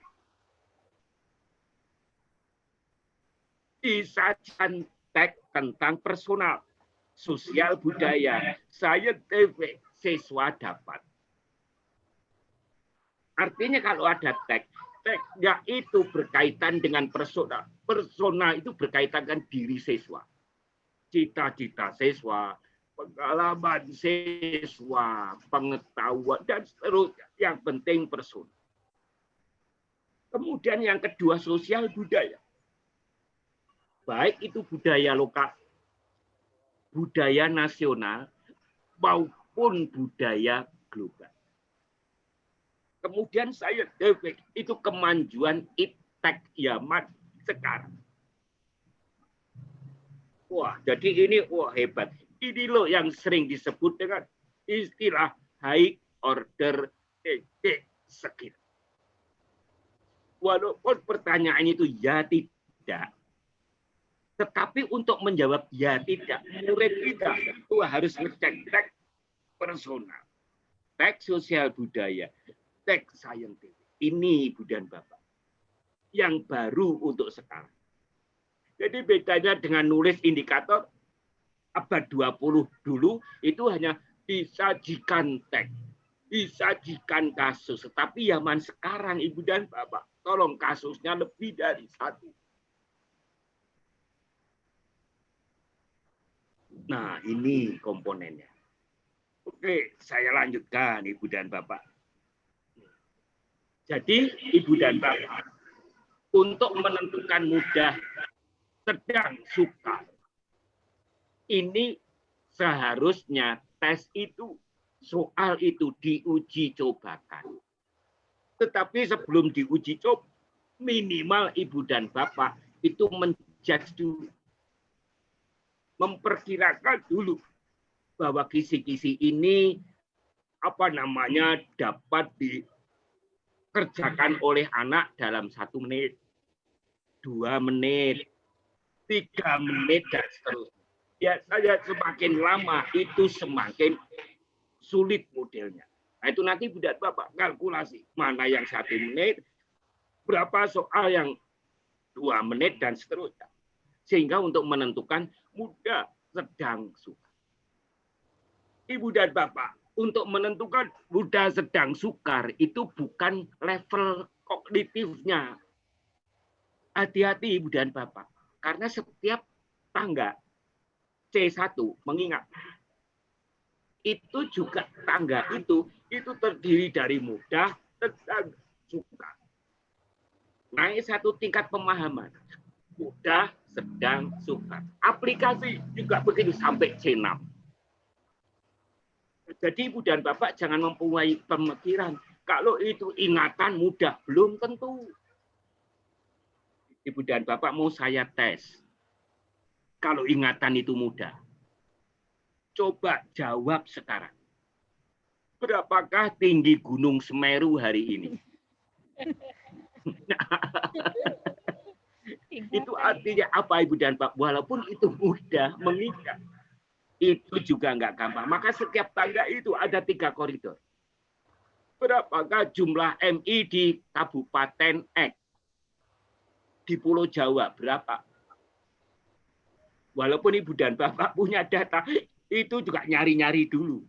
Disajikan tag tentang personal, sosial budaya, scientific, siswa dapat. Artinya kalau ada tagnya itu berkaitan dengan personal. Personal itu berkaitan dengan diri siswa. Cita-cita siswa, pengalaman siswa, pengetahuan, dan seterusnya. Yang penting personal. Kemudian yang kedua, sosial budaya. Baik itu budaya lokal, budaya nasional, maupun budaya global. Kemudian scientific itu kemajuan iptek zaman sekarang. Wah, jadi ini hebat. Ini loh yang sering disebut dengan istilah high order skill. Walaupun pertanyaan itu ya tidak. Tetapi untuk menjawab ya tidak, murid kita itu harus ngecek teks personal, teks sosial budaya, teks saintifik. Ini Ibu dan Bapak yang baru untuk sekarang. Jadi bedanya dengan nulis indikator abad 20 dulu itu hanya disajikan teks, disajikan kasus. Tetapi zaman sekarang Ibu dan Bapak, tolong kasusnya lebih dari 1. Nah, ini komponennya. Oke, saya lanjutkan Ibu dan Bapak. Jadi, Ibu dan Bapak, untuk menentukan mudah, sedang, suka, ini seharusnya tes itu, soal itu diuji cobakan. Tetapi sebelum diuji coba, minimal Ibu dan Bapak itu menjudge dulu. Memperkirakan dulu bahwa kisi-kisi ini dapat dikerjakan oleh anak dalam 1 menit, 2 menit, 3 menit, dan seterusnya. Biasanya semakin lama itu semakin sulit modelnya. Nah, itu nanti Ibu dan Bapak kalkulasi mana yang 1 menit, berapa soal yang 2 menit, dan seterusnya. Sehingga untuk menentukan mudah, sedang, sukar. Ibu dan Bapak, untuk menentukan mudah, sedang, sukar itu bukan level kognitifnya. Hati-hati Ibu dan Bapak. Karena setiap tangga C1 mengingat itu juga tangga itu terdiri dari mudah, sedang, sukar. Naik satu tingkat pemahaman. Mudah, sedang, sukar. Aplikasi juga begitu sampai C6. Jadi Ibu dan Bapak jangan mempunyai pemikiran kalau itu ingatan mudah, belum tentu. Ibu dan Bapak mau saya tes. Kalau ingatan itu mudah. Coba jawab sekarang. Berapakah tinggi Gunung Semeru hari ini? Itu artinya apa Ibu dan Bapak? Walaupun itu mudah mengingat, itu juga nggak gampang. Maka setiap tangga itu ada 3 koridor. Berapakah jumlah MI di Kabupaten X? Di Pulau Jawa berapa? Walaupun Ibu dan Bapak punya data, itu juga nyari-nyari dulu.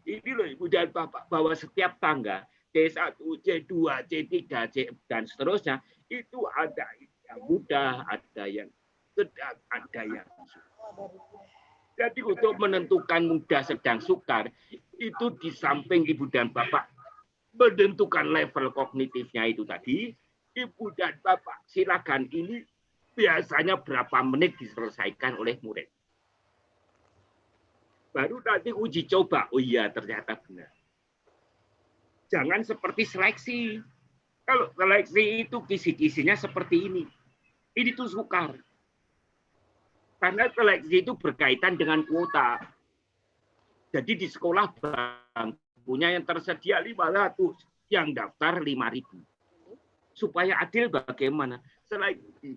Ini loh Ibu dan Bapak, bahwa setiap tangga C1, C2, C3, C dan seterusnya, itu ada yang mudah, ada yang sedang, ada yang sukar. Jadi untuk menentukan mudah, sedang, sukar, itu di samping Ibu dan Bapak menentukan level kognitifnya itu tadi, Ibu dan Bapak silakan ini biasanya berapa menit diselesaikan oleh murid. Baru nanti uji coba, oh iya ternyata benar. Jangan seperti seleksi. Kalau seleksi itu kisi-kisinya seperti ini. Ini tuh sukar. Karena seleksi itu berkaitan dengan kuota. Jadi di sekolah bangkunya yang tersedia 500, yang daftar 5.000. Supaya adil bagaimana? Seleksi.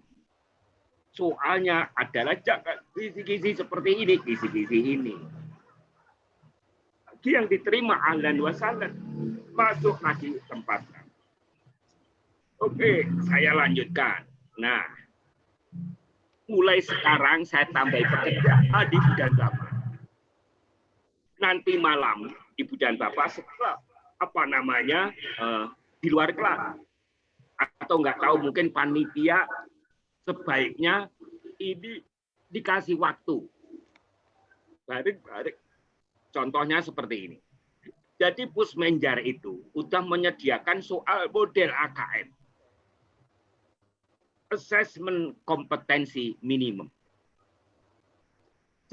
Soalnya adalah jangan kisi-kisi seperti ini, kisi-kisi ini. Bagi yang diterima ahlan wa sahlan, masuk lagi tempatnya. Oke, saya lanjutkan. Nah, mulai sekarang saya tambah pekerjaan Ibu dan Bapak. Nanti malam Ibu dan Bapak setelah di luar kelas atau nggak tahu mungkin panitia sebaiknya ini dikasih waktu. Bareng-bareng. Contohnya seperti ini. Jadi Pusmenjar itu sudah menyediakan soal model AKM. Assessment kompetensi minimum.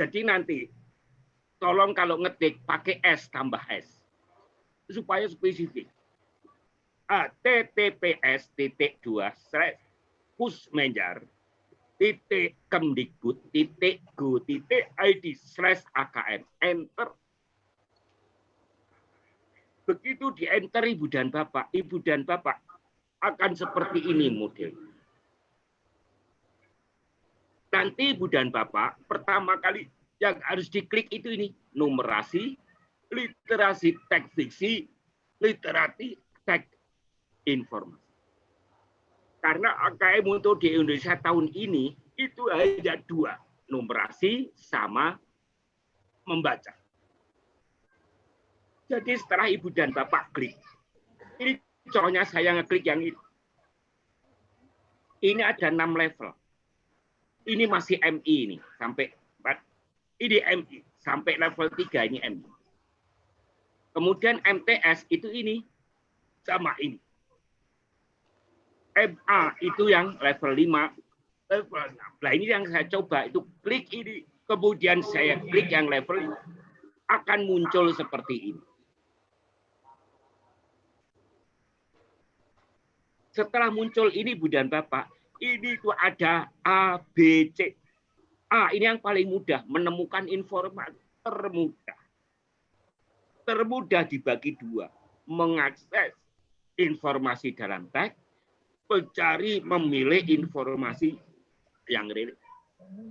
Jadi nanti tolong kalau ngetik pakai S tambah S. Supaya spesifik. https://pusmenjar.kemdikbud.go.id/akm. Enter. Begitu di enter Ibu dan Bapak akan seperti ini model. Nanti Ibu dan Bapak pertama kali yang harus diklik itu ini numerasi, literasi teks fiksi, literasi teks informasi. Karena AKM untuk di Indonesia tahun ini itu hanya 2, numerasi sama membaca. Jadi setelah Ibu dan Bapak klik, ini contohnya saya ngeklik yang ini. Ini ada 6 level. Ini masih MI ini sampai 4. Ini MI sampai level 3 ini MI. Kemudian MTS itu ini sama ini. MA itu yang level 5, level 6. Nah ini yang saya coba itu klik ini, kemudian saya klik yang level ini, akan muncul seperti ini. Setelah muncul ini Ibu dan Bapak, ini tuh ada A, B, C. A ini yang paling mudah, menemukan informasi termudah. Termudah dibagi 2, mengakses informasi dalam teks, mencari, memilih informasi yang real.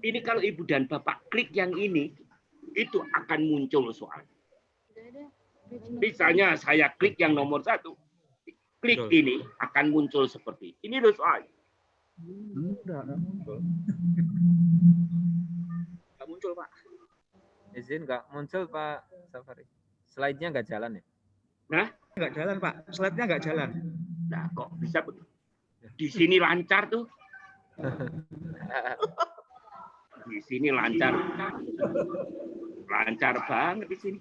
Ini kalau Ibu dan Bapak klik yang ini, itu akan muncul soal. Misalnya saya klik yang nomor 1, klik ini akan muncul seperti ini loh soal. Enggak muncul. Enggak muncul, Pak. Izin nggak muncul Pak Safari. Slide-nya nggak jalan ya? Nah, Enggak jalan, Pak. Slide-nya enggak jalan. nah kok bisa di sini lancar tuh. Di sini lancar. Lancar banget di sini.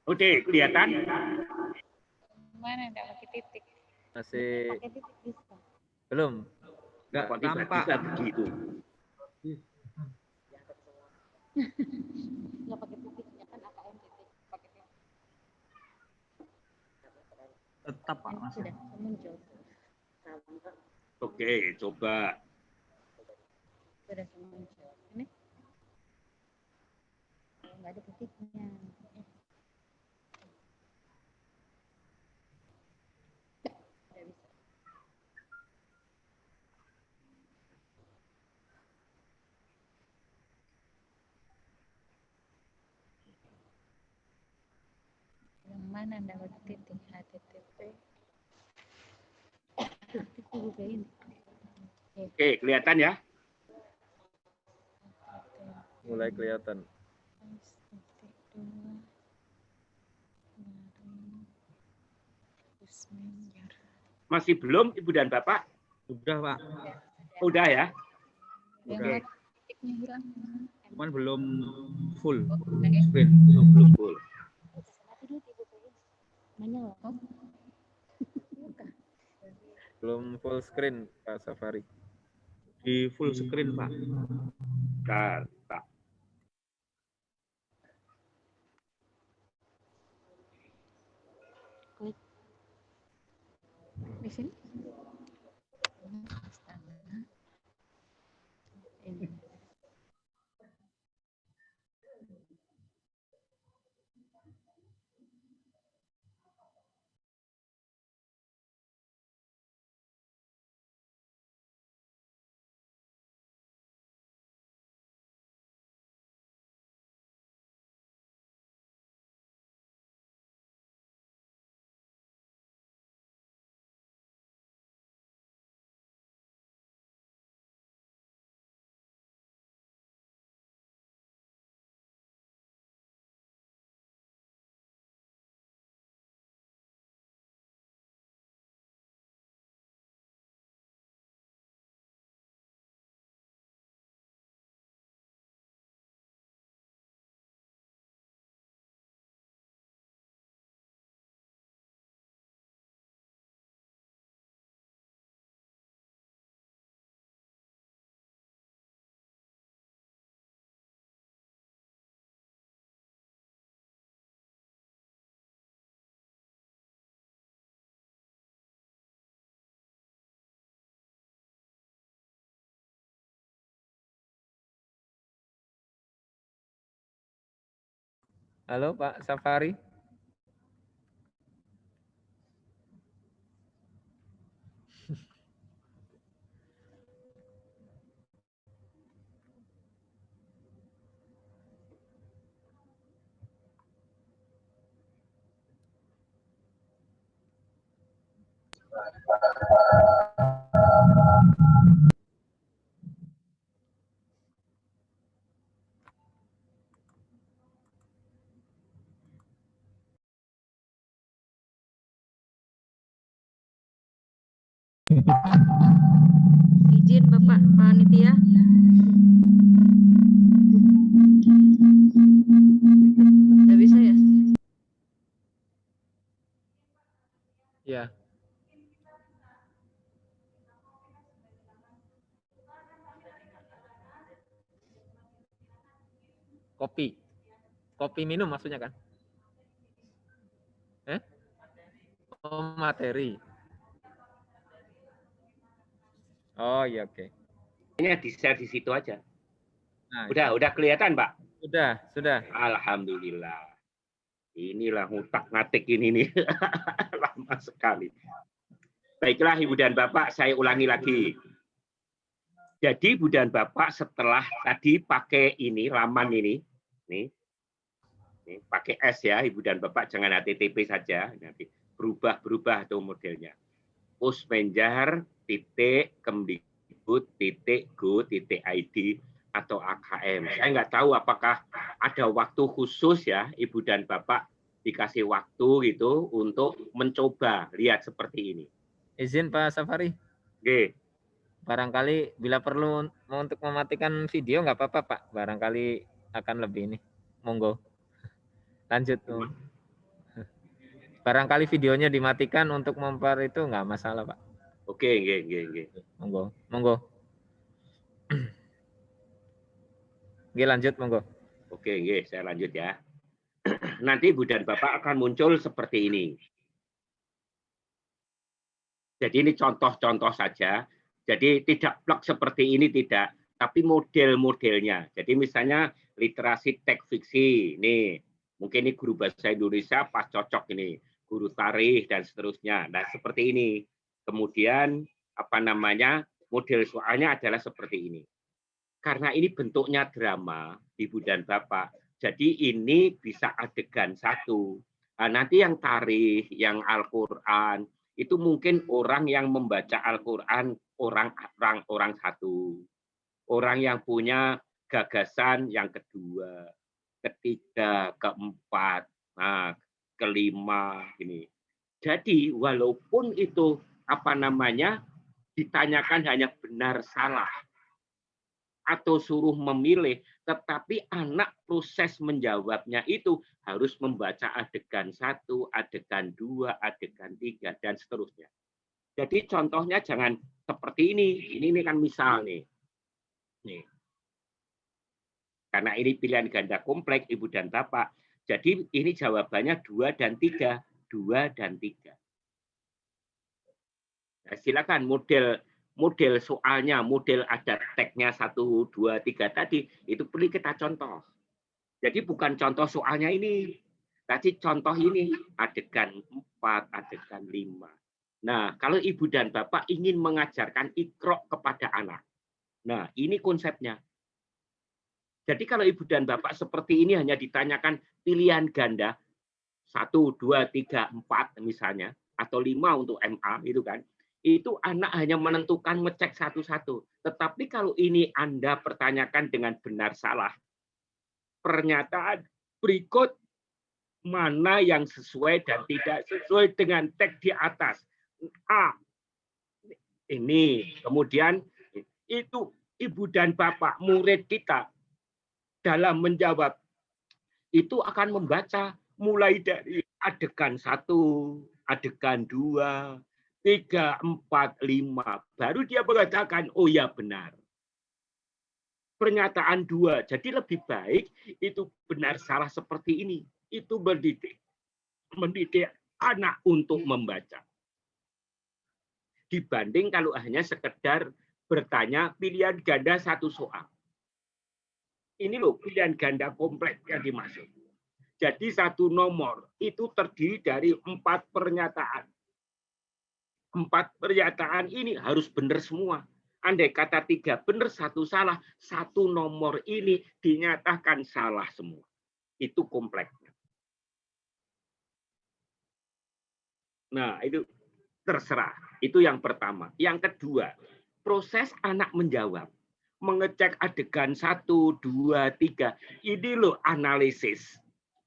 Oke, kelihatan? Mana enggak pakai titik? Masih Pakai titik bisa. belum. Enggak Kok tampak. tiba-tiba begitu? Enggak pakai titik, ya kan AKM titik. Pakai titik. Tetap, Pak, Ini masih. sudah muncul. Oke, coba. Sudah muncul. Ini enggak ada titiknya. Tidak bisa. Yang mana enggak pakai titik? HTTP. Titik juga ini. Oke, kelihatan ya? Mulai kelihatan. Masih belum, Ibu dan Bapak? Udah, Pak. Udah ya? Udah. Titiknya hilang. Cuman belum full Oke. screen. Belum full. Menyala. Belum full screen Pak Safari. Di full screen, Pak. Bentar, Pak. Di sini. Ini. Halo Pak Safari. Izin Bapak Panitia. Nggak bisa ya? Ya. Kopi. Kopi minum maksudnya kan? Oh, materi. Oh, iya oke. Ini di-share di situ aja. Nah, Udah kelihatan, Pak? sudah. Alhamdulillah. Inilah ngutak-ngatik ini nih. Lama sekali. Baiklah Ibu dan Bapak, saya ulangi lagi. Jadi Ibu dan Bapak setelah tadi pakai ini, laman ini, nih pakai S ya, Ibu dan Bapak, jangan HTTP saja, nanti berubah tuh modelnya. Usmenjar www.kemdikbud.go.id atau AKM. Saya nggak tahu apakah ada waktu khusus ya, Ibu dan Bapak dikasih waktu gitu untuk mencoba lihat seperti ini. Izin Pak Safari. Oke. Barangkali bila perlu untuk mematikan video nggak apa-apa Pak. Barangkali akan lebih ini. Monggo. Lanjut. Barangkali videonya dimatikan untuk memper itu nggak masalah Pak. Oke. Monggo. Oke, lanjut monggo. Oke, saya lanjut ya. Nanti Ibu dan Bapak akan muncul seperti ini. Jadi ini contoh-contoh saja. Jadi tidak plek seperti ini tidak, tapi model-modelnya. Jadi misalnya literasi teks fiksi, ini mungkin ini guru bahasa Indonesia pas cocok ini, guru tarikh dan seterusnya. Nah seperti ini. Kemudian model soalnya adalah seperti ini. Karena ini bentuknya drama, Ibu dan Bapak, jadi ini bisa adegan satu. Nah, nanti yang tarikh, yang Al-Quran, itu mungkin orang yang membaca Al-Quran orang satu. Orang yang punya gagasan yang kedua, ketiga, keempat, kelima. Ini. Jadi walaupun itu ditanyakan hanya benar salah, atau suruh memilih, tetapi anak proses menjawabnya itu harus membaca adegan 1, adegan 2, adegan 3, dan seterusnya. Jadi contohnya jangan seperti ini. Ini kan misal nih. Karena ini pilihan ganda kompleks Ibu dan Bapak. Jadi ini jawabannya 2 dan 3. 2 dan 3. Nah, silakan model soalnya, model ada tagnya 1, 2, 3 tadi, itu perlu kita contoh. Jadi bukan contoh soalnya ini, tapi contoh ini, adegan 4, adegan 5. Nah, kalau Ibu dan Bapak ingin mengajarkan Iqra kepada anak. Nah, ini konsepnya. Jadi kalau Ibu dan Bapak seperti ini hanya ditanyakan pilihan ganda, 1, 2, 3, 4 misalnya, atau 5 untuk MA, itu kan. Itu anak hanya menentukan ngecek satu-satu. Tetapi kalau ini Anda pertanyakan dengan benar salah, pernyataan berikut mana yang sesuai dan tidak sesuai dengan teks di atas. A. Ini. Kemudian itu Ibu dan Bapak murid kita dalam menjawab itu akan membaca mulai dari adegan 1, adegan 2, 3, 4, 5. Baru dia mengatakan, oh ya benar. Pernyataan 2. Jadi lebih baik itu benar salah seperti ini. Itu mendidik anak untuk membaca. Dibanding kalau hanya sekedar bertanya pilihan ganda 1 soal. Ini loh pilihan ganda kompleks yang dimaksud. Jadi 1 nomor itu terdiri dari 4 pernyataan. 4 pernyataan ini harus benar semua. Andai kata 3 benar, 1 salah, 1 nomor ini dinyatakan salah semua. Itu kompleksnya. Nah, itu terserah. Itu yang pertama. Yang kedua, proses anak menjawab. Mengecek adegan 1, 2, 3. Ini loh analisis.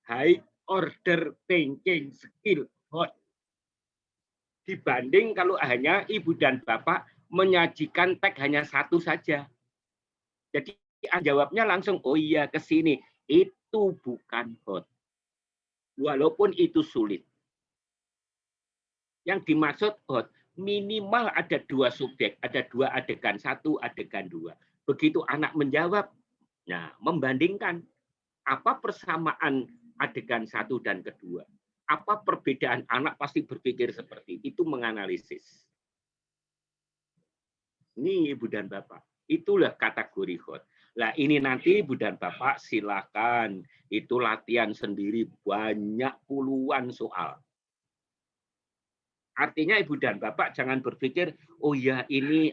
High order thinking skill. Dibanding kalau hanya Ibu dan Bapak menyajikan teks hanya 1 saja. Jadi jawabnya langsung, oh iya ke sini. Itu bukan hot. Walaupun itu sulit. Yang dimaksud hot, minimal ada 2 subjek. Ada 2 adegan 1, adegan 2. Begitu anak menjawab, nah membandingkan apa persamaan adegan 1 dan kedua. Apa perbedaan anak pasti berpikir seperti itu, menganalisis. Ini Ibu dan Bapak. Itulah kategori hot. Nah ini nanti Ibu dan Bapak silakan. Itu latihan sendiri banyak puluhan soal. Artinya Ibu dan Bapak jangan berpikir, oh ya ini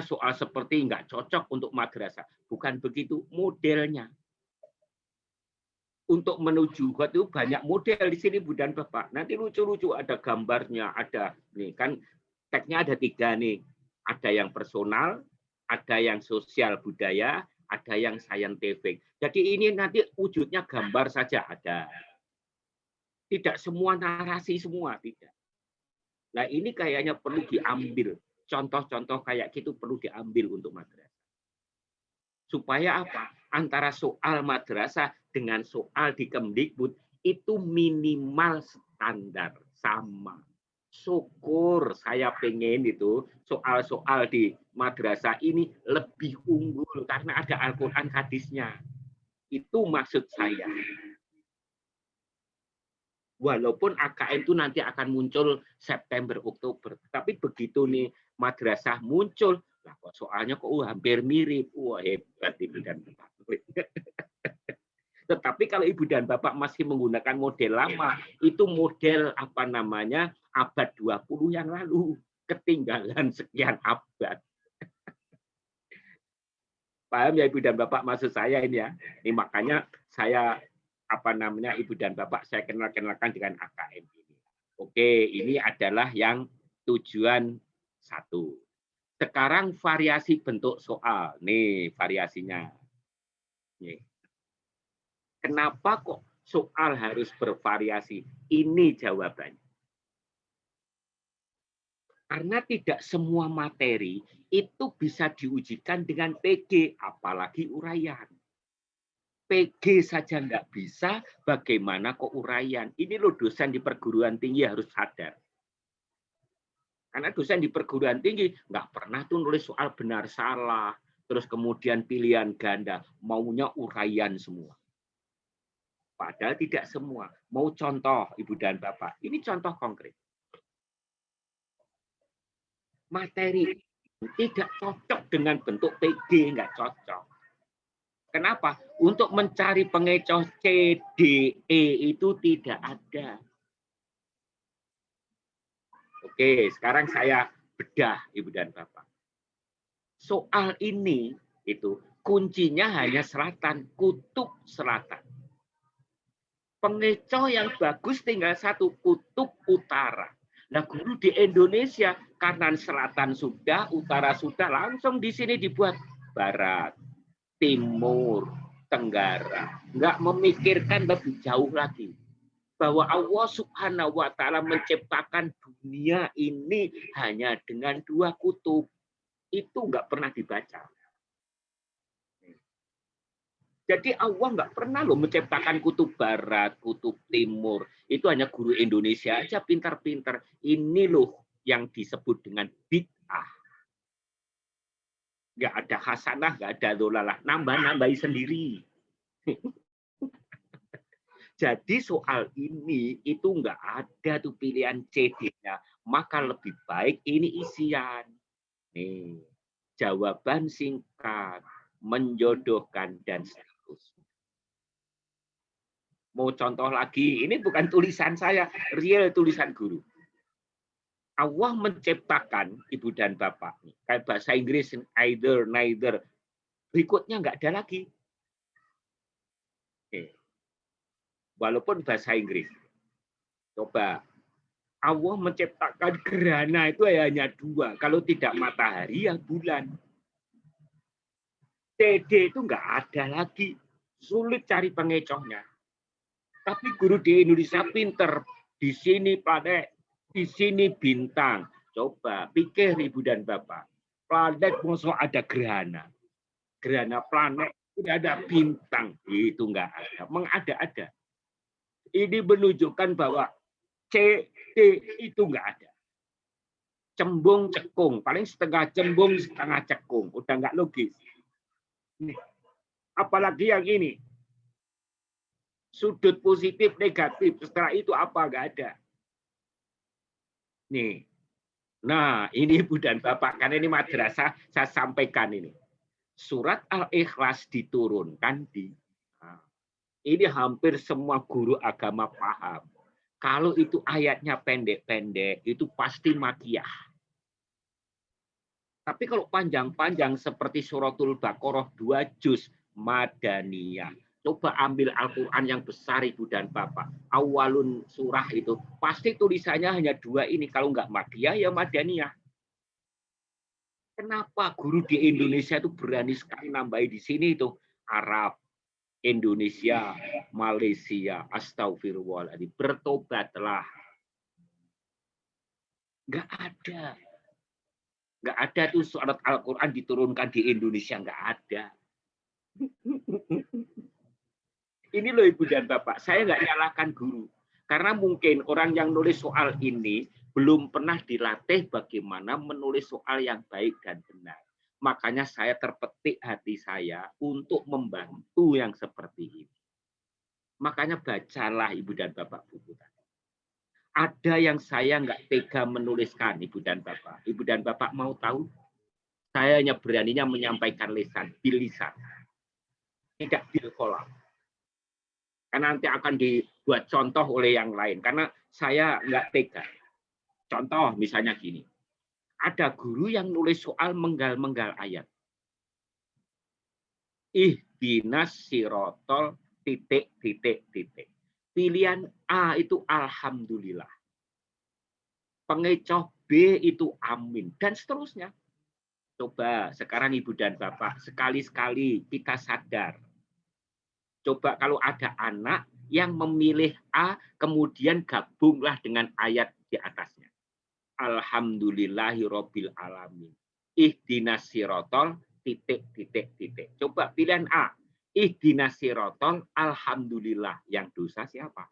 soal seperti nggak cocok untuk madrasah. Bukan begitu modelnya. Untuk menuju hot itu banyak model di sini Bu dan Bapak. Nanti lucu-lucu ada gambarnya, ada nih kan teksnya ada 3 nih. Ada yang personal, ada yang sosial budaya, ada yang scientific. Jadi ini nanti wujudnya gambar saja ada. Tidak semua narasi semua, tidak. Nah ini kayaknya perlu diambil. Contoh-contoh kayak gitu perlu diambil untuk madrasah. Supaya apa? Antara soal madrasah dengan soal di Kemdikbud itu minimal standar sama. Syukur saya pengen itu soal-soal di madrasah ini lebih unggul karena ada Al-Quran hadisnya. Itu maksud saya. Walaupun AKM itu nanti akan muncul September, Oktober. Tapi begitu nih madrasah muncul, lah kok soalnya kok hampir mirip. Wah hebat Ibu dan Bapak. Tetapi kalau Ibu dan Bapak masih menggunakan model lama, itu model apa namanya abad 20 yang lalu. Ketinggalan sekian abad. Paham ya Ibu dan Bapak maksud saya ini ya. Ini makanya saya apa namanya Ibu dan Bapak saya kenalkan dengan AKM ini. Oke, ini adalah yang tujuan 1. Sekarang variasi bentuk soal. Nih variasinya. Nih. Kenapa kok soal harus bervariasi? Ini jawabannya. Karena tidak semua materi itu bisa diujikan dengan PG, apalagi uraian. PG saja nggak bisa, bagaimana kok uraian? Ini loh dosen di perguruan tinggi harus sadar. Karena dosen di perguruan tinggi nggak pernah tuh nulis soal benar salah, terus kemudian pilihan ganda, maunya uraian semua. Padahal tidak semua. Mau contoh Ibu dan Bapak, ini contoh konkret. Materi tidak cocok dengan bentuk PG, nggak cocok. Kenapa? Untuk mencari pengecoh C, D, E itu tidak ada. Oke, sekarang saya bedah Ibu dan Bapak. Soal ini itu kuncinya hanya selatan, kutub selatan. Pengecoh yang bagus tinggal satu, kutub utara. Nah, guru di Indonesia kanan selatan sudah, utara sudah, langsung di sini dibuat barat, timur, tenggara. Nggak memikirkan lebih jauh lagi. Bahwa Allah Subhanahu wa Ta'ala menciptakan dunia ini hanya dengan 2 kutub. Itu nggak pernah dibaca. Jadi Allah nggak pernah loh menciptakan kutub barat, kutub timur. Itu hanya guru Indonesia aja pintar-pintar. Ini loh yang disebut dengan bid'ah. Nggak ada hasanah, nggak ada dolalah. Nambah-nambahi sendiri. Jadi soal ini itu nggak ada tuh pilihan CD-nya. Maka lebih baik ini isian. Nih, jawaban singkat, menjodohkan, dan seterusnya. Mau contoh lagi, ini bukan tulisan saya, real tulisan guru. Allah menciptakan Ibu dan Bapak. Kayak bahasa Inggris, either, neither. Berikutnya nggak ada lagi. Oke. Walaupun bahasa Inggris. Coba. Allah menciptakan gerhana itu hanya 2. Kalau tidak matahari, ya bulan. TD itu nggak ada lagi. Sulit cari pengecohnya. Tapi guru di Indonesia pinter. Di sini planet, di sini bintang. Coba pikir Ibu dan Bapak. Planet musuh ada gerhana. Gerhana planet tidak ada bintang. Itu nggak ada. Mengada-ada. Ini menunjukkan bahwa C, D itu nggak ada. Cembung, cekung. Paling setengah cembung, setengah cekung. Udah nggak logis. Nih. Apalagi yang ini. Sudut positif, negatif. Setelah itu apa? Nggak ada. Nih. Nah, ini Ibu dan Bapak. Karena ini madrasah, saya sampaikan ini. Surat Al-Ikhlas diturunkan di... Nah, ini hampir semua guru agama paham. Kalau itu ayatnya pendek-pendek, itu pasti makiyah. Tapi kalau panjang-panjang seperti suratul Baqarah 2 juz madaniyah. Coba ambil Al-Quran yang besar Ibu dan Bapak. Awalun surah itu. Pasti tulisannya hanya 2 ini. Kalau nggak makiyah, ya madaniyah. Kenapa guru di Indonesia itu berani sekali nambahi di sini itu Arab, Indonesia, Malaysia, astagfirullahaladzim, bertobatlah. Nggak ada. Nggak ada tuh surat Al-Quran diturunkan di Indonesia, nggak ada. Ini loh Ibu dan Bapak, saya nggak nyalahkan guru. Karena mungkin orang yang nulis soal ini belum pernah dilatih bagaimana menulis soal yang baik dan benar. Makanya saya terpetik hati saya untuk membantu yang seperti ini. Makanya bacalah Ibu dan Bapak buku tadi. Ada yang saya nggak tega menuliskan Ibu dan Bapak. Ibu dan Bapak mau tahu? Saya hanya beraninya menyampaikan lisan, bil lisan. Tidak bil kolam. Karena nanti akan dibuat contoh oleh yang lain. Karena saya nggak tega. Contoh misalnya gini, ada guru yang nulis soal menggal-menggal ayat. Ihdinas sirotol titik. Pilihan A itu alhamdulillah. Pengecoh B itu amin. Dan seterusnya. Coba sekarang Ibu dan Bapak, sekali-sekali kita sadar. Coba kalau ada anak yang memilih A, kemudian gabunglah dengan ayat di atasnya. Alhamdulillahirabbil alamin. Ihdinas sirotol titik. Coba pilihan A. Ihdinas sirotol alhamdulillah. Yang dosa siapa?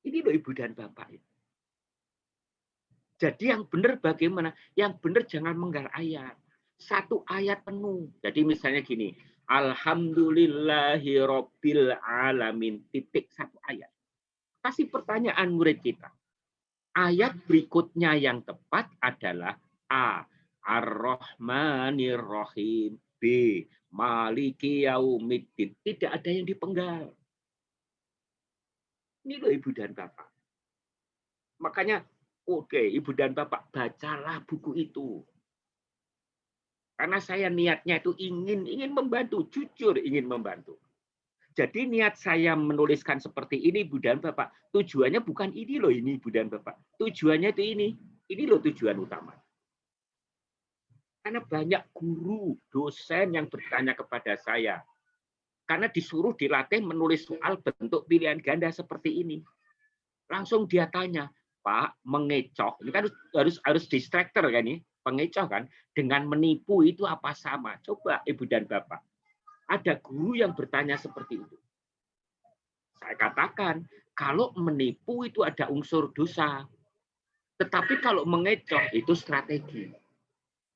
Ini loh Ibu dan Bapak. Jadi yang benar bagaimana? Yang benar jangan menggal ayat. Satu ayat penuh. Jadi misalnya gini. Alhamdulillahirabbil alamin. Titik satu ayat. Kasih pertanyaan murid kita. Ayat berikutnya yang tepat adalah A. Ar-Rahmanir-Rahim. B. Maliki Yaumiddin. Tidak ada yang dipenggal. Ini loh Ibu dan Bapak. Makanya, oke, Ibu dan Bapak, bacalah buku itu. Karena saya niatnya itu ingin membantu. Jujur ingin membantu. Jadi niat saya menuliskan seperti ini, Ibu dan Bapak, tujuannya bukan ini loh ini, Ibu dan Bapak. Tujuannya itu ini. Ini loh tujuan utama. Karena banyak guru, dosen yang bertanya kepada saya. Karena disuruh dilatih menulis soal bentuk pilihan ganda seperti ini. Langsung dia tanya, Pak, mengecoh. Ini kan harus distractor kan ini, pengecoh kan. Dengan menipu itu apa sama? Coba Ibu dan Bapak. Ada guru yang bertanya seperti itu. Saya katakan, kalau menipu itu ada unsur dosa. Tetapi kalau mengecoh itu strategi.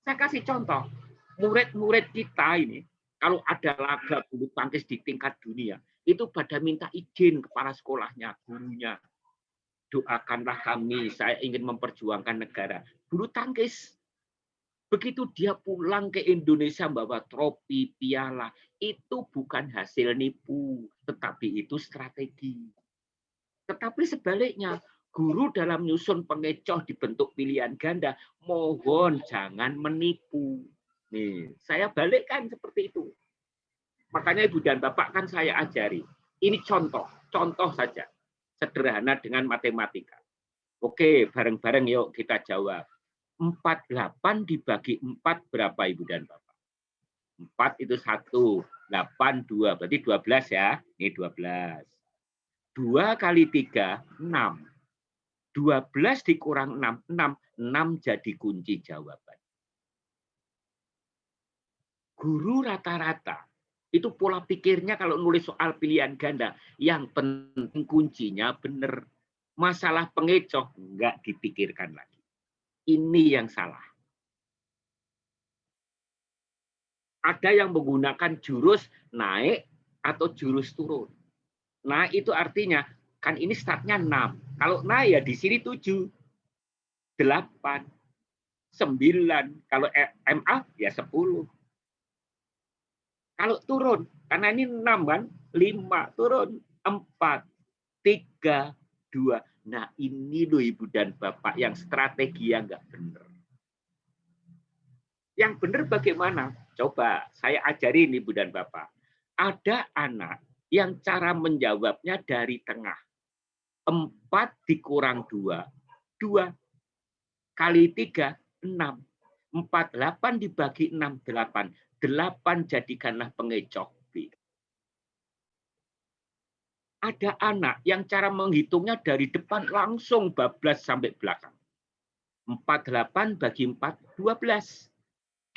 Saya kasih contoh. Murid-murid kita ini, kalau ada laga bulu tangkis di tingkat dunia, itu pada minta izin kepala sekolahnya, gurunya. Doakanlah kami, saya ingin memperjuangkan negara. Bulu tangkis. Begitu dia pulang ke Indonesia membawa trofi, piala, itu bukan hasil nipu, tetapi itu strategi. Tetapi sebaliknya, guru dalam nyusun pengecoh dibentuk pilihan ganda, mohon jangan menipu. Nih, saya balikkan seperti itu. Makanya Ibu dan Bapak kan saya ajari. Ini contoh saja. Sederhana dengan matematika. Oke, bareng-bareng yuk kita jawab. 48 dibagi 4 berapa Ibu dan Bapak? 4 itu 1, 8, 2. Berarti 12 ya. Ini 12. 2 kali 3, 6. 12 dikurang 6, 6 jadi kunci jawaban. Guru rata-rata, itu pola pikirnya kalau nulis soal pilihan ganda, yang penting kuncinya benar. Masalah pengecoh enggak dipikirkan lagi. Ini yang salah. Ada yang menggunakan jurus naik atau jurus turun. Nah, itu artinya kan ini startnya 6. Kalau naik ya di sini 7, 8, 9. Kalau MA ya 10. Kalau turun, karena ini 6 kan, 5 turun, 4, 3, 2. Nah, ini loh Ibu dan Bapak yang strategi yang nggak benar. Yang benar bagaimana? Coba saya ajarin Ibu dan Bapak. Ada anak yang cara menjawabnya dari tengah. 4 dikurang 2, 2. kali 3, 6. 48 dibagi 6, 8. 8 jadikanlah pengecoh B. Ada anak yang cara menghitungnya dari depan langsung bablas sampai belakang. 48 bagi 4, 12.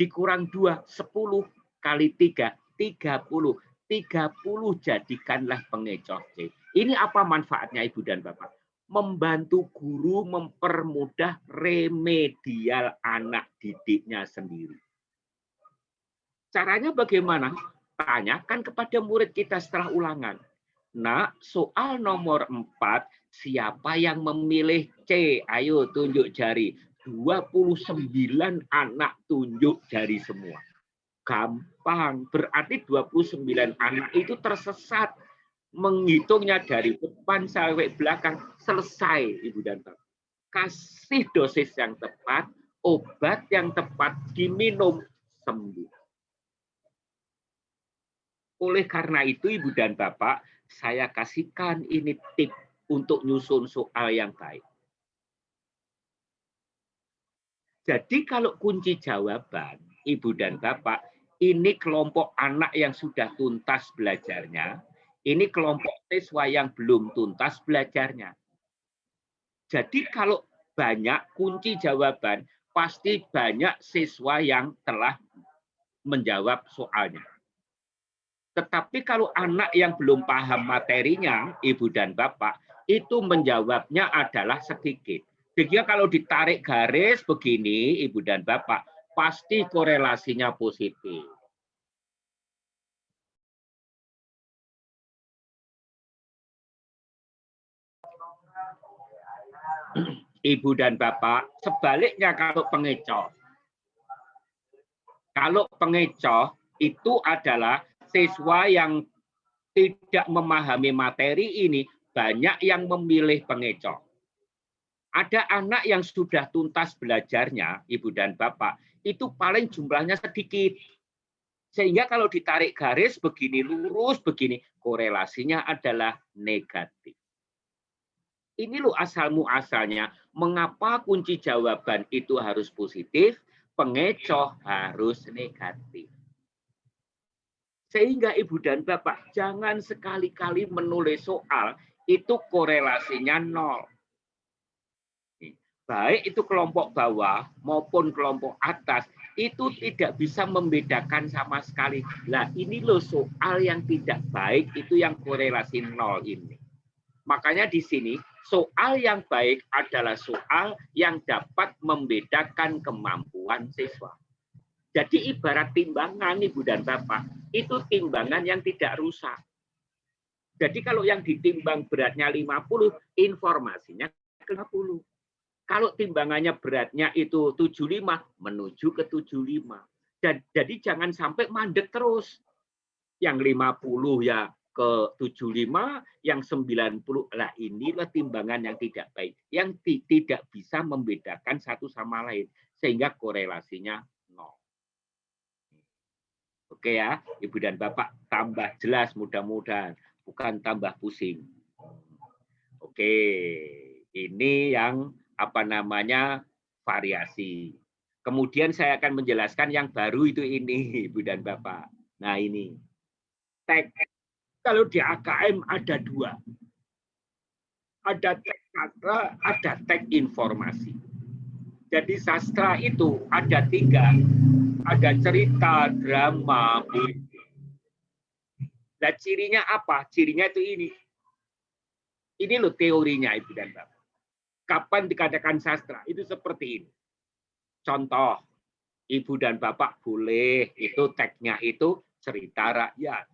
Dikurang 2, 10. Kali 3, 30. 30 jadikanlah pengecoh C. Ini apa manfaatnya Ibu dan Bapak? Membantu guru mempermudah remedial anak didiknya sendiri. Caranya bagaimana? Tanyakan kepada murid kita setelah ulangan. Nah, soal nomor 4, siapa yang memilih C? Ayo tunjuk jari. 29 anak tunjuk jari semua. Gampang. Berarti 29 anak itu tersesat. Menghitungnya dari depan sampai belakang. Selesai, Ibu dan Bapak. Kasih dosis yang tepat, obat yang tepat, diminum, sembuh. Oleh karena itu, Ibu dan Bapak, saya kasihkan ini tip untuk nyusun soal yang baik. Jadi kalau kunci jawaban, Ibu dan Bapak, ini kelompok anak yang sudah tuntas belajarnya, ini kelompok siswa yang belum tuntas belajarnya. Jadi kalau banyak kunci jawaban, pasti banyak siswa yang telah menjawab soalnya. Tetapi kalau anak yang belum paham materinya, Ibu dan Bapak, itu menjawabnya adalah sedikit. Jadi kalau ditarik garis begini, Ibu dan Bapak, pasti korelasinya positif. Ibu dan Bapak, sebaliknya kalau pengecoh. Kalau pengecoh itu adalah siswa yang tidak memahami materi ini, banyak yang memilih pengecoh. Ada anak yang sudah tuntas belajarnya, Ibu dan Bapak, itu paling jumlahnya sedikit. Sehingga kalau ditarik garis begini, lurus begini, korelasinya adalah negatif. Ini loh asal-muasalnya, mengapa kunci jawaban itu harus positif, pengecoh harus negatif. Sehingga Ibu dan Bapak, jangan sekali-kali menulis soal, itu korelasinya 0. Baik itu kelompok bawah maupun kelompok atas, itu tidak bisa membedakan sama sekali. Nah ini loh soal yang tidak baik, itu yang korelasi 0 ini. Makanya di sini, soal yang baik adalah soal yang dapat membedakan kemampuan siswa. Jadi ibarat timbangan Ibu dan Bapak, itu timbangan yang tidak rusak. Jadi kalau yang ditimbang beratnya 50, informasinya 50. Kalau timbangannya beratnya itu 75, menuju ke 75. Jadi jangan sampai mandek terus. Yang 50 ya ke 75, yang 90. Lah inilah timbangan yang tidak baik. Yang tidak bisa membedakan satu sama lain. Sehingga korelasinya 0. Oke ya, Ibu dan Bapak, tambah jelas mudah-mudahan. Bukan tambah pusing. Oke, ini yang apa namanya variasi. Kemudian saya akan menjelaskan yang baru itu ini, Ibu dan Bapak. Nah ini, tag. Kalau di AKM ada 2. Ada tag sastra, ada tag informasi. Jadi sastra itu ada 3. Ada cerita, drama, puisi. Nah cirinya apa? Cirinya itu ini. Ini loh teorinya Ibu dan Bapak. Kapan dikatakan sastra? Itu seperti ini. Contoh, Ibu dan Bapak boleh, itu tagnya itu cerita rakyat.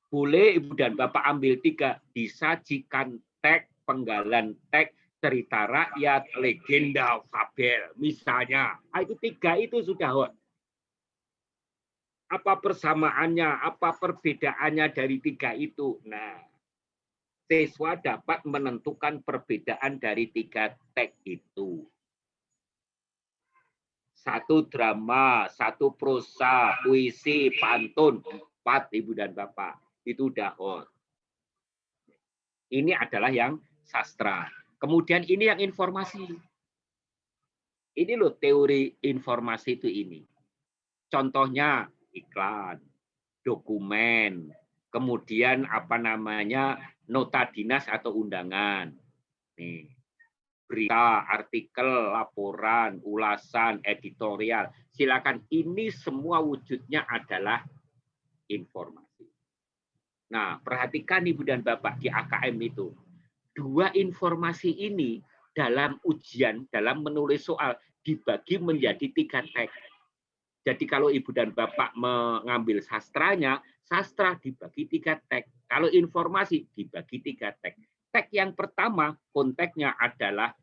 Boleh Ibu dan Bapak ambil 3, disajikan tag, penggalan tag, cerita rakyat, legenda, fabel, misalnya. Itu 3 itu sudah hot. Apa persamaannya, apa perbedaannya dari 3 itu? Nah, siswa dapat menentukan perbedaan dari 3 tag itu. 1 drama, 1 prosa, puisi, pantun, 4 Ibu dan Bapak. Itu udah hot. Ini adalah yang sastra. Kemudian ini yang informasi. Ini loh teori informasi itu ini. Contohnya iklan, dokumen, kemudian apa namanya nota dinas atau undangan. Nih, berita, artikel, laporan, ulasan, editorial. Silakan, ini semua wujudnya adalah informasi. Nah, perhatikan Ibu dan Bapak di AKM itu. Dua informasi ini dalam ujian, dalam menulis soal dibagi menjadi 3 teks. Jadi kalau Ibu dan Bapak mengambil sastranya, sastra dibagi 3 teks. Kalau informasi dibagi 3 teks. Teks yang pertama konteksnya adalah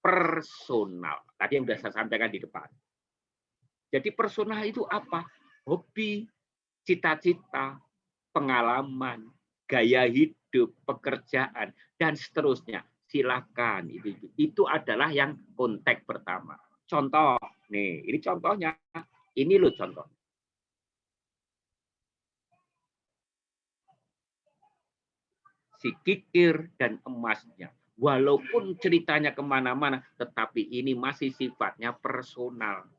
personal. Tadi yang sudah saya sampaikan di depan. Jadi personal itu apa? Hobi, cita-cita, pengalaman, gaya hidup, pekerjaan, dan seterusnya. Silakan. Itu adalah yang konteks pertama. Contoh, nih, ini contohnya. Ini loh contoh. Si kikir dan emasnya. Walaupun ceritanya kemana-mana, tetapi ini masih sifatnya personal.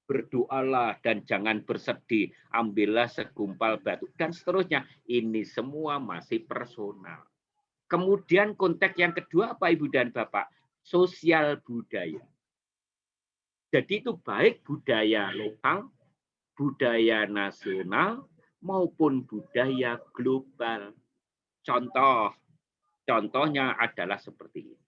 Berdoalah dan jangan bersedih, ambillah segumpal batu, dan seterusnya. Ini semua masih personal. Kemudian konteks yang kedua apa Ibu dan Bapak? Sosial budaya. Jadi itu baik budaya lokal, budaya nasional, maupun budaya global. Contohnya adalah seperti ini.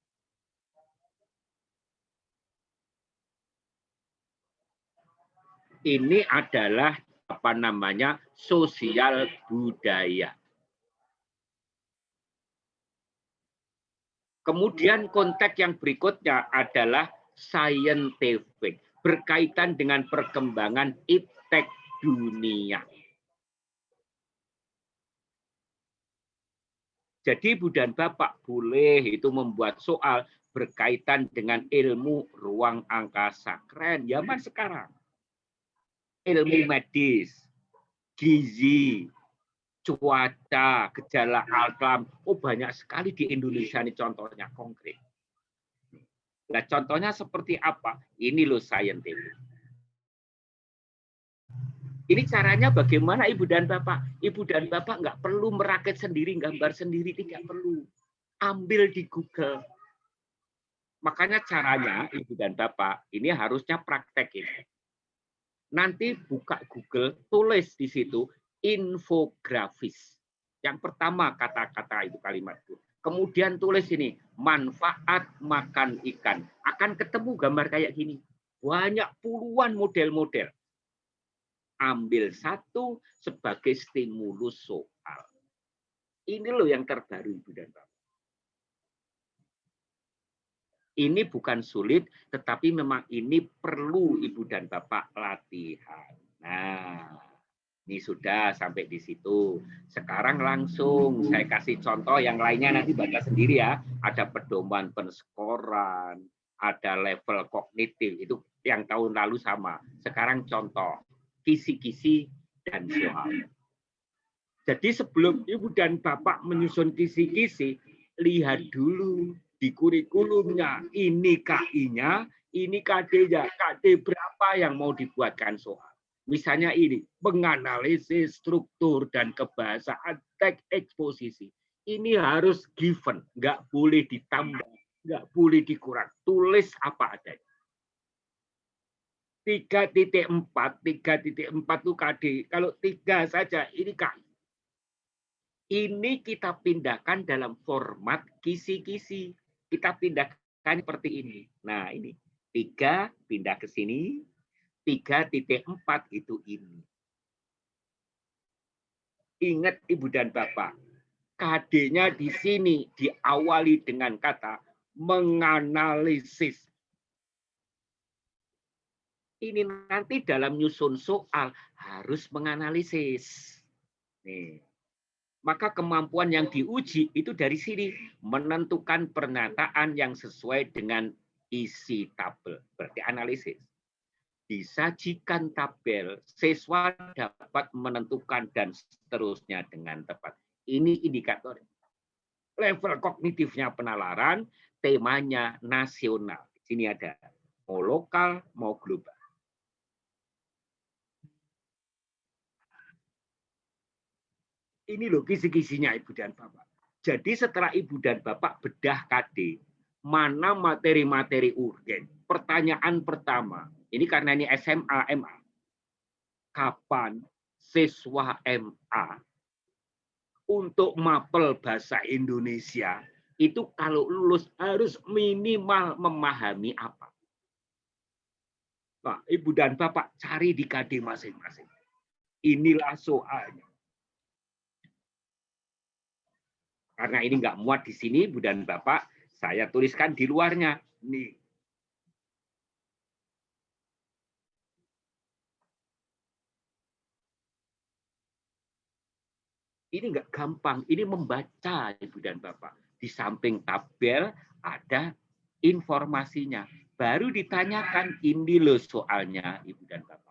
Ini adalah apa namanya sosial budaya. Kemudian konteks yang berikutnya adalah scientific, berkaitan dengan perkembangan iptek dunia. Jadi Ibu dan Bapak boleh itu membuat soal berkaitan dengan ilmu ruang angkasa. Keren, zaman sekarang. Ilmu medis, gizi, cuaca, gejala alam. Oh, banyak sekali di Indonesia ini contohnya konkret. Nah, contohnya seperti apa? Ini loh scientific. Ini caranya bagaimana Ibu dan Bapak? Ibu dan Bapak nggak perlu merakit sendiri, gambar sendiri, tidak perlu. Ambil di Google. Makanya caranya Ibu dan Bapak, ini harusnya praktek ini. Nanti buka Google, tulis di situ infografis. Yang pertama kata-kata itu kalimat itu. Kemudian tulis ini, manfaat makan ikan. Akan ketemu gambar kayak gini. Banyak puluhan model-model. Ambil satu sebagai stimulus soal. Ini loh yang terbaru Ibu dan Bapak. Ini bukan sulit, tetapi memang ini perlu Ibu dan Bapak latihan. Nah, ini sudah sampai di situ. Sekarang langsung saya kasih contoh yang lainnya nanti baca sendiri ya. Ada pedoman penskoran, ada level kognitif. Itu yang tahun lalu sama. Sekarang contoh, kisi-kisi dan soal. Jadi sebelum Ibu dan Bapak menyusun kisi-kisi, lihat dulu di kurikulumnya, ini KI-nya, ini KD-nya, KD berapa yang mau dibuatkan soal. Misalnya ini, menganalisis struktur dan kebahasaan teks eksposisi. Ini harus given, nggak boleh ditambah, nggak boleh dikurang. Tulis apa adanya. 3.4 itu KD. Kalau 3 saja, ini KI. Ini kita pindahkan dalam format kisi-kisi. Kita pindahkan seperti ini. Nah, ini 3 pindah ke sini, 3.4 itu ini. Ingat Ibu dan Bapak, KD-nya di sini diawali dengan kata menganalisis. Ini nanti dalam nyusun soal harus menganalisis. Nih. Maka kemampuan yang diuji itu dari sini. Menentukan pernyataan yang sesuai dengan isi tabel. Berarti analisis. Disajikan tabel, siswa dapat menentukan dan seterusnya dengan tepat. Ini indikator. Level kognitifnya penalaran, temanya nasional. Di sini ada mau lokal, mau global. Ini loh kisi-kisinya Ibu dan Bapak. Jadi setelah Ibu dan Bapak bedah KD, mana materi-materi urgen? Pertanyaan pertama, ini karena ini SMA, MA. Kapan siswa MA untuk mapel bahasa Indonesia itu kalau lulus harus minimal memahami apa? Nah, Ibu dan Bapak cari di KD masing-masing. Inilah soalnya. Karena ini nggak muat di sini, Ibu dan Bapak, saya tuliskan di luarnya. Nih. Ini nggak gampang, ini membaca Ibu dan Bapak. Di samping tabel ada informasinya. Baru ditanyakan, ini loh soalnya Ibu dan Bapak.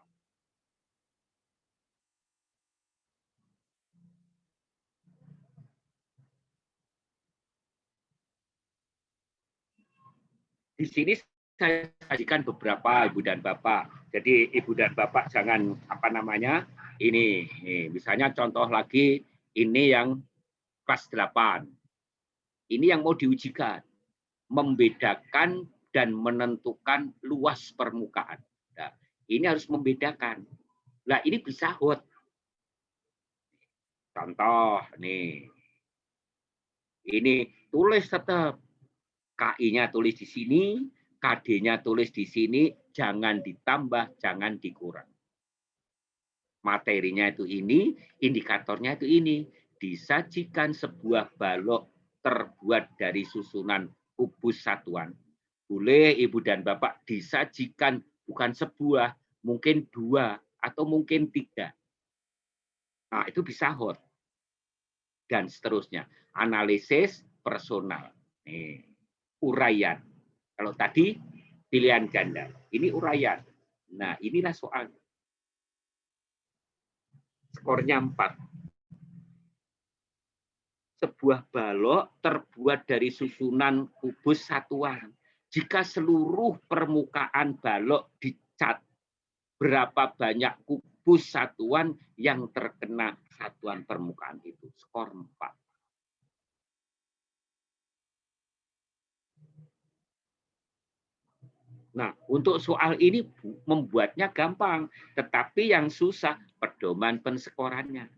Di sini saya sajikan beberapa Ibu dan Bapak. Jadi Ibu dan Bapak jangan apa namanya ini misalnya contoh lagi ini yang kelas 8. Ini yang mau diujikan, membedakan dan menentukan luas permukaan. Nah, ini harus membedakan. Nah ini bisa hot. Contoh nih, ini tulis tetap. KI-nya tulis di sini, KD-nya tulis di sini, jangan ditambah, jangan dikurang. Materinya itu ini, indikatornya itu ini. Disajikan sebuah balok terbuat dari susunan kubus satuan. Boleh Ibu dan Bapak disajikan bukan sebuah, mungkin 2 atau mungkin 3. Nah, itu bisa hot. Dan seterusnya. Analisis personal. Nih. Uraian. Kalau tadi pilihan ganda, ini uraian. Nah, inilah soal. Skornya 4. Sebuah balok terbuat dari susunan kubus satuan. Jika seluruh permukaan balok dicat, berapa banyak kubus satuan yang terkena satuan permukaan itu? Skor 4. Nah, untuk soal ini membuatnya gampang, tetapi yang susah pedoman penskorannya.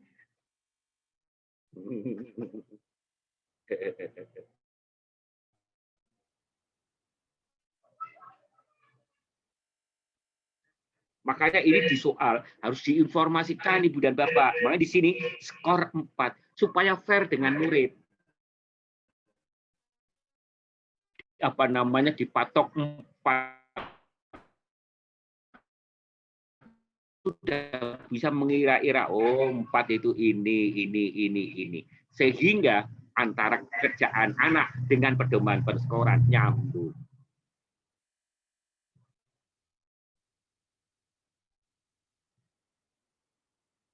Makanya ini di soal harus diinformasikan Ibu dan Bapak. Makanya di sini skor 4 supaya fair dengan murid. Apa namanya dipatok 4. Sudah bisa mengira-ira, oh 4 itu ini. Sehingga antara kerjaan anak dengan pedoman penskoran nyambung.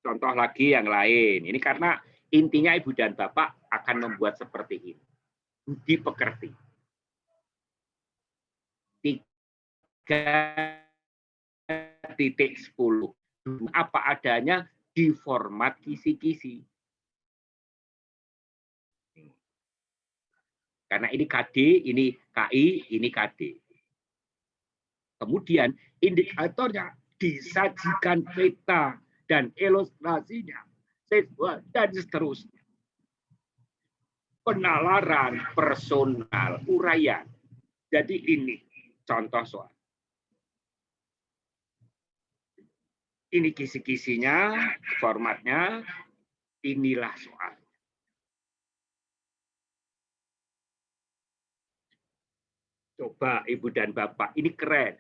Contoh lagi yang lain. Ini karena intinya Ibu dan Bapak akan membuat seperti ini. Budi pekerti. 3.10. Apa adanya di format kisi-kisi. Karena ini KD, ini KI, ini KD. Kemudian indikatornya disajikan peta dan ilustrasinya, dan seterusnya. Penalaran personal, uraian. Jadi ini contoh soal. Ini kisi-kisinya, formatnya, inilah soal. Coba Ibu dan Bapak, ini keren.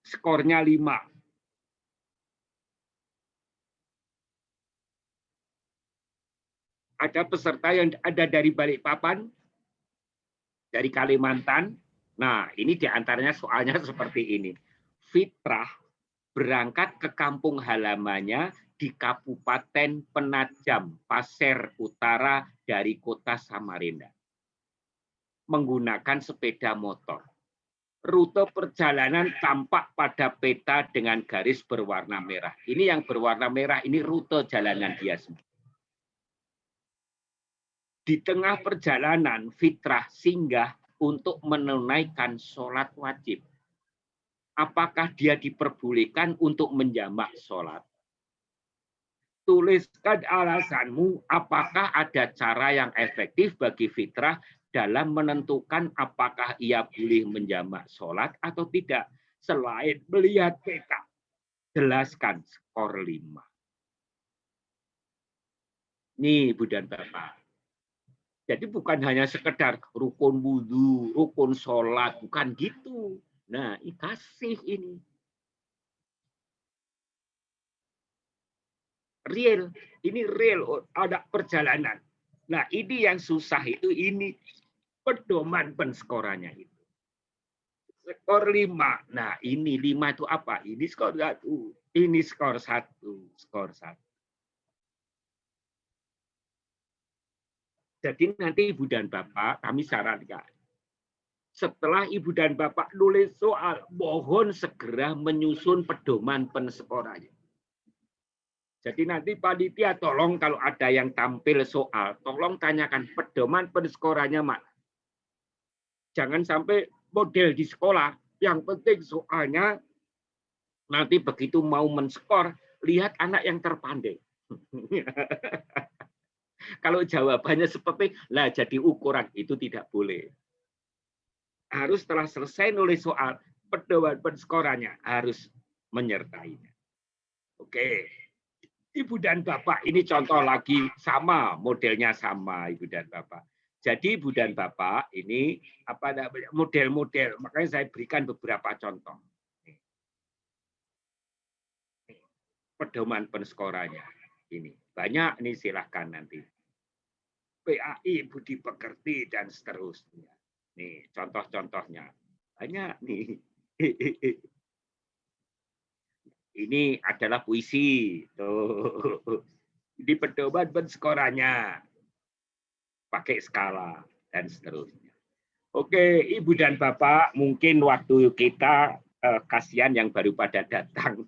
Skornya 5. Ada peserta yang ada dari Balikpapan, dari Kalimantan. Nah, ini diantaranya soalnya seperti ini. Fitrah berangkat ke kampung halamannya di Kabupaten Penajam, Pasir Utara dari kota Samarinda. menggunakan sepeda motor. Rute perjalanan tampak pada peta dengan garis berwarna merah. Ini yang berwarna merah, ini rute jalanan dia semua. Di tengah perjalanan, Fitrah singgah untuk menunaikan sholat wajib. Apakah dia diperbolehkan untuk menjamak sholat? Tuliskan alasanmu, apakah ada cara yang efektif bagi Fitrah dalam menentukan apakah ia boleh menjamak sholat atau tidak, selain melihat peta. Jelaskan skor 5. Nih, Ibu dan Bapak. Jadi bukan hanya sekedar rukun wudhu, rukun sholat, bukan gitu. Nah, kasih ini. Real, ini real, ada perjalanan. Nah, ini yang susah itu, ini pedoman penskorannya itu. Skor 5. Nah, ini 5 itu apa? Ini skor 1. Ini skor 1. Skor 1. Jadi nanti Ibu dan Bapak, kami sarankan. Setelah Ibu dan Bapak nulis soal, mohon segera menyusun pedoman penskorannya. Jadi nanti panitia tolong kalau ada yang tampil soal, tolong tanyakan pedoman penskorannya, Mak. Jangan sampai model di sekolah, yang penting soalnya nanti begitu mau menskor, lihat anak yang terpandai. Kalau jawabannya seperti, lah jadi ukuran, itu tidak boleh. Harus setelah selesai nulis soal, pedoman penskorannya harus menyertainya. Oke. Ibu dan Bapak, ini contoh lagi, sama, modelnya sama Ibu dan Bapak. Jadi Ibu dan Bapak ini apa namanya model-model, makanya saya berikan beberapa contoh. Pedoman penskorannya ini banyak, ini silahkan nanti. PAI, budi pekerti dan seterusnya. Nih contoh-contohnya banyak nih. Ini adalah puisi. Tuh. Di pedoman penskorannya. Pakai skala dan seterusnya. Oke, Ibu dan Bapak, mungkin waktu kita kasihan yang baru pada datang.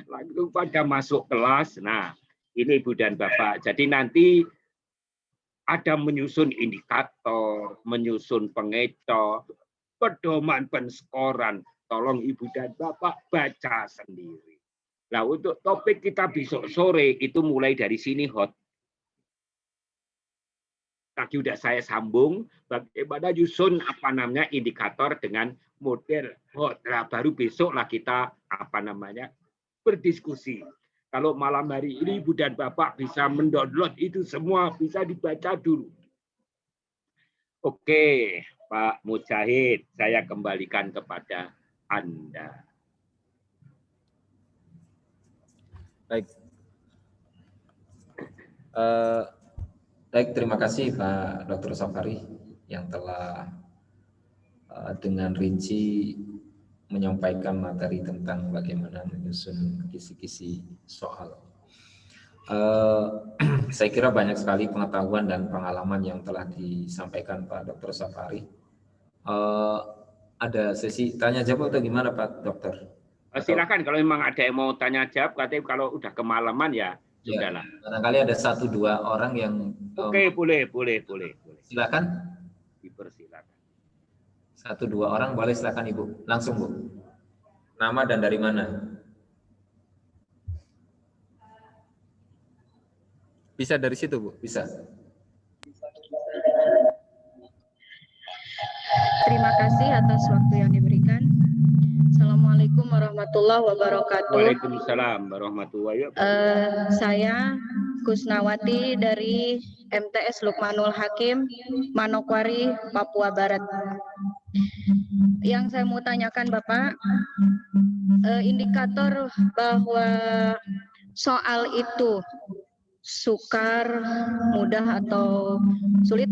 Langsung pada masuk kelas. Nah, ini Ibu dan Bapak. Jadi nanti ada menyusun indikator, menyusun pengecoh, pedoman penskoran. Tolong Ibu dan Bapak baca sendiri. Nah, untuk topik kita besok sore itu mulai dari sini hot. Tadi sudah saya sambung bagaimana nyusun apa namanya indikator dengan model hot. Nah, baru besok lah kita apa namanya berdiskusi. Kalau malam hari ini Ibu dan Bapak bisa mendownload itu semua, bisa dibaca dulu. Oke, Pak Mujahid, saya kembalikan kepada Anda. Baik. Baik, terima kasih Pak Dr. Safari yang telah dengan rinci menyampaikan materi tentang bagaimana menyusun kisi-kisi soal. Saya kira banyak sekali pengetahuan dan pengalaman yang telah disampaikan Pak Dr. Safari. Ada sesi tanya jawab atau gimana Pak Dokter? Silakan kalau memang ada yang mau tanya jawab, katanya kalau udah kemalaman ya sudahlah. Barangkali ada 1-2 orang yang Oke, boleh. Silakan. Dipersilakan. 1-2 orang boleh, silakan Ibu. Langsung Bu. Nama dan dari mana? Bisa dari situ, Bu? Bisa. Terima kasih atas waktu yang diberikan. Assalamualaikum warahmatullahi wabarakatuh. Waalaikumsalam warahmatullahi wabarakatuh. Saya Kusnawati dari MTS Lukmanul Hakim, Manokwari, Papua Barat. Yang saya mau tanyakan Bapak, indikator bahwa soal itu sukar, mudah atau sulit,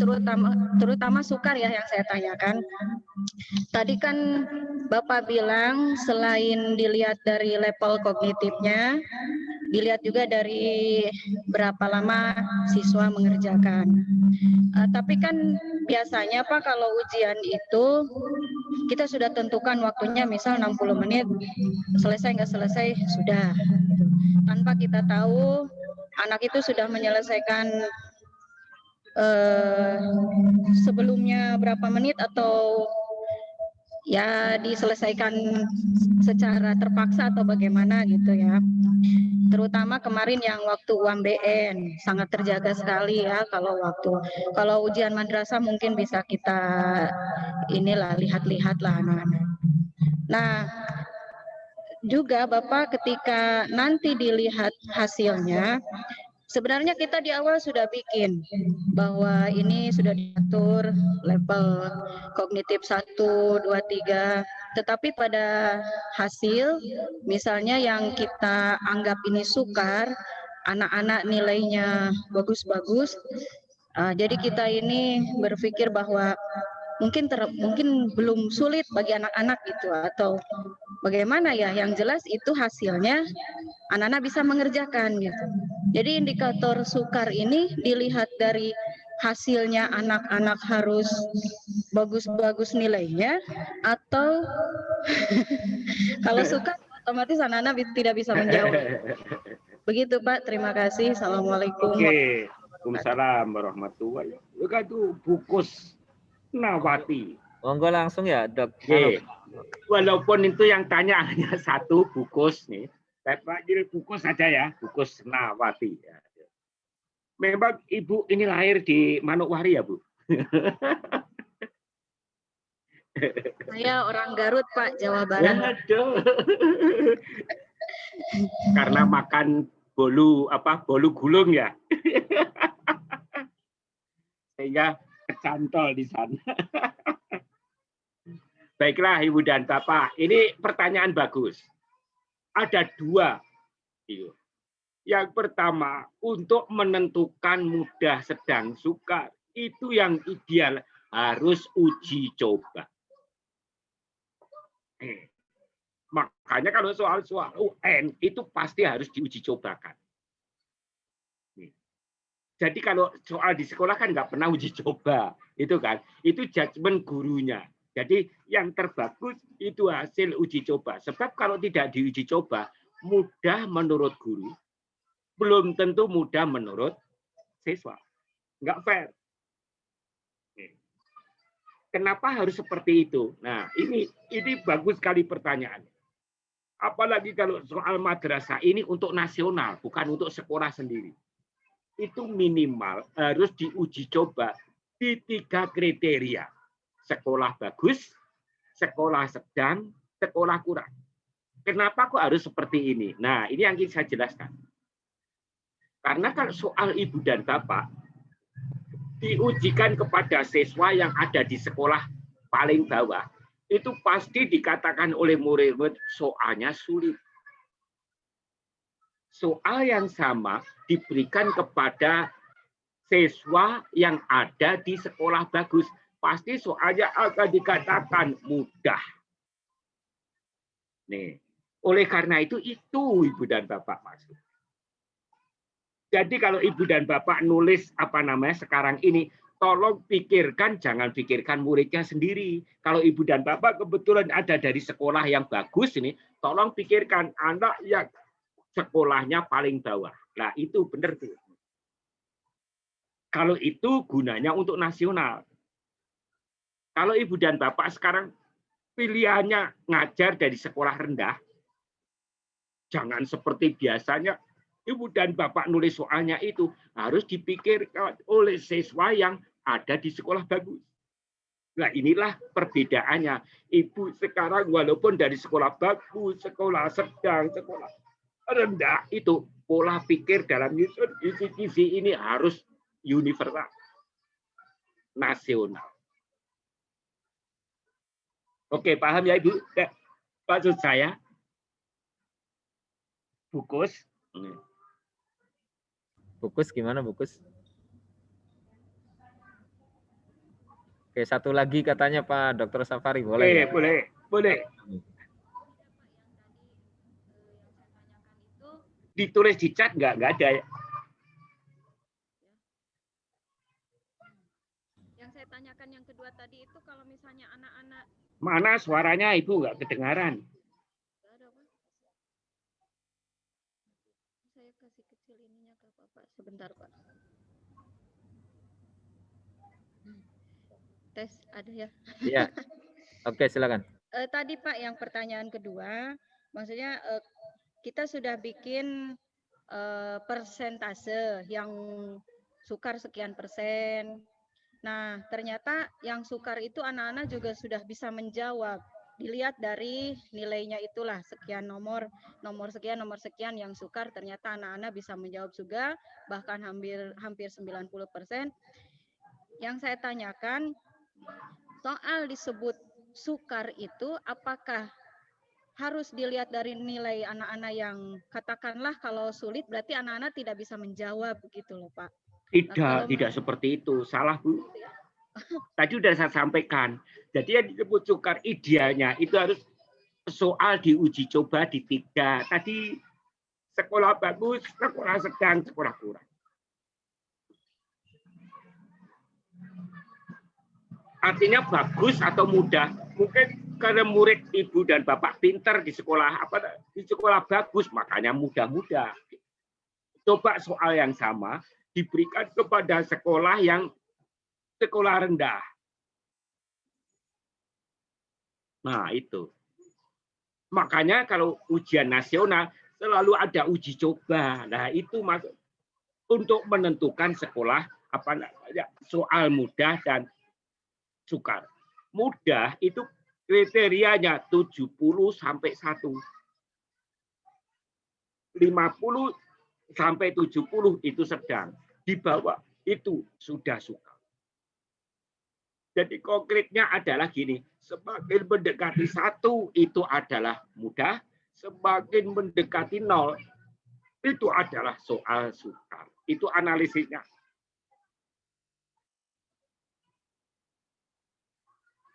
terutama sukar ya yang saya tanyakan. Tadi kan Bapak bilang selain dilihat dari level kognitifnya, dilihat juga dari berapa lama siswa mengerjakan. Tapi kan biasanya Pak kalau ujian itu kita sudah tentukan waktunya misal 60 menit, selesai nggak selesai sudah. Tanpa kita tahu anak itu sudah menyelesaikan sebelumnya berapa menit atau ya diselesaikan secara terpaksa atau bagaimana gitu ya. Terutama kemarin yang waktu UMBN sangat terjaga sekali ya kalau waktu. Kalau ujian madrasah mungkin bisa kita inilah lihat-lihat lah anak-anak. Nah, juga Bapak ketika nanti dilihat hasilnya, sebenarnya kita di awal sudah bikin bahwa ini sudah diatur level kognitif 1, 2, 3. Tetapi pada hasil, misalnya yang kita anggap ini sukar, anak-anak nilainya bagus-bagus, jadi kita ini berpikir bahwa mungkin belum sulit bagi anak-anak gitu atau bagaimana ya, yang jelas itu hasilnya anak-anak bisa mengerjakan gitu. Jadi indikator sukar ini dilihat dari hasilnya anak-anak harus bagus-bagus nilainya atau kalau sukar otomatis anak-anak tidak bisa menjawab. Begitu Pak, terima kasih. Assalamualaikum. Oke. Waalaikumsalam warahmatullahi wabarakatuh. Bukus Nawati. Monggo langsung ya, Dok. Oke. Walaupun itu yang tanya hanya satu bukus nih, saya panggil bukus saja ya, bukus Nawati. Memang Ibu ini lahir di Manokwari ya, Bu? Saya orang Garut, Pak, Jawa Barat. Aduh. Karena makan bolu gulung ya. Sehingga kecantol di sana. Baiklah Ibu dan Bapak, ini pertanyaan bagus. Ada dua. Yang pertama, untuk menentukan mudah, sedang, sukar, itu yang ideal harus uji coba. Makanya kalau soal-soal UN itu pasti harus diuji cobakan. Jadi kalau soal di sekolah kan nggak pernah uji coba, itu kan, itu judgement gurunya. Jadi yang terbagus itu hasil uji coba. Sebab kalau tidak diuji coba, mudah menurut guru, belum tentu mudah menurut siswa. Nggak fair. Kenapa harus seperti itu? Nah, ini bagus sekali pertanyaannya. Apalagi kalau soal madrasah ini untuk nasional, bukan untuk sekolah sendiri. Itu minimal harus diuji coba di 3 kriteria. Sekolah bagus, sekolah sedang, sekolah kurang. Kenapa kok harus seperti ini? Nah, ini yang ingin saya jelaskan. Karena kalau soal Ibu dan Bapak, diujikan kepada siswa yang ada di sekolah paling bawah, itu pasti dikatakan oleh murid-murid soalnya sulit. Soal yang sama diberikan kepada siswa yang ada di sekolah bagus, pasti soalnya akan dikatakan mudah. Nih, oleh karena itu Ibu dan Bapak maksud. Jadi kalau Ibu dan Bapak nulis sekarang ini, tolong pikirkan, jangan pikirkan muridnya sendiri. Kalau Ibu dan Bapak kebetulan ada dari sekolah yang bagus ini, tolong pikirkan anak yang sekolahnya paling bawah. Nah, itu benar tuh. Kalau itu gunanya untuk nasional. Kalau Ibu dan Bapak sekarang pilihannya ngajar dari sekolah rendah, jangan seperti biasanya Ibu dan Bapak nulis soalnya itu harus dipikirkan oleh siswa yang ada di sekolah bagus. Nah, inilah perbedaannya. Ibu sekarang walaupun dari sekolah bagus, sekolah sedang, sekolah rendah, itu pola pikir dalam isi ini harus universal, nasional. Oke, paham ya Ibu? Maksud saya, Bukus. Bukus gimana Bukus? Oke, satu lagi katanya Pak Dr. Safari, boleh? Oke, ya? boleh. Ditulis di chat nggak ada ya? Yang saya tanyakan kedua tadi itu kalau misalnya anak-anak Mana suaranya Ibu nggak kedengaran? nggak ada, Pak. Saya kasih kecil ininya ke Bapak sebentar, Pak. Tes ada ya. Iya. Oke, silakan. Tadi Pak yang pertanyaan kedua, maksudnya kita sudah bikin persentase yang sukar sekian persen. Nah, ternyata yang sukar itu anak-anak juga sudah bisa menjawab. Dilihat dari nilainya itulah sekian nomor sekian yang sukar, ternyata anak-anak bisa menjawab juga, bahkan hampir 90%. Yang saya tanyakan, soal disebut sukar itu apakah harus dilihat dari nilai anak-anak yang katakanlah kalau sulit berarti anak-anak tidak bisa menjawab gitu loh Pak. Tidak seperti itu. Salah, Bu. Tadi sudah saya sampaikan. Jadi yang disebut sukar idealnya itu harus soal diuji coba di 3. Tadi sekolah bagus, sekolah sedang, sekolah kurang. Artinya bagus atau mudah. Mungkin karena murid Ibu dan Bapak pintar di sekolah bagus, makanya mudah-mudah. Coba soal yang sama diberikan kepada sekolah yang sekolah rendah. Nah, itu. Makanya kalau ujian nasional selalu ada uji coba. Nah, itu masuk untuk menentukan sekolah soal mudah dan sukar. Mudah itu kriterianya 70 sampai 1. 50 sampai 70 itu sedang. Di bawah itu sudah sukar. Jadi konkretnya adalah gini, semakin mendekati 1 itu adalah mudah, semakin mendekati 0 itu adalah soal sukar. Itu analisisnya.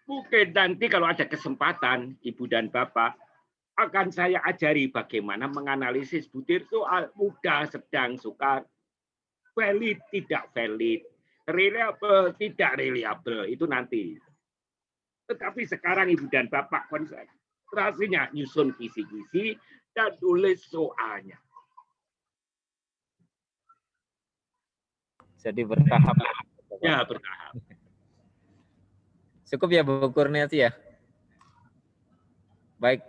Mungkin nanti kalau ada kesempatan, Ibu dan Bapak, akan saya ajari bagaimana menganalisis butir soal mudah, sedang, sukar, valid, tidak valid, reliable, tidak reliable, itu nanti. Tetapi sekarang Ibu dan Bapak konsentrasinya nyusun kisi-kisi dan tulis soalnya. Jadi bertahap. Ya, bertahap. Cukup ya Bu Kurniasi ya? Baik,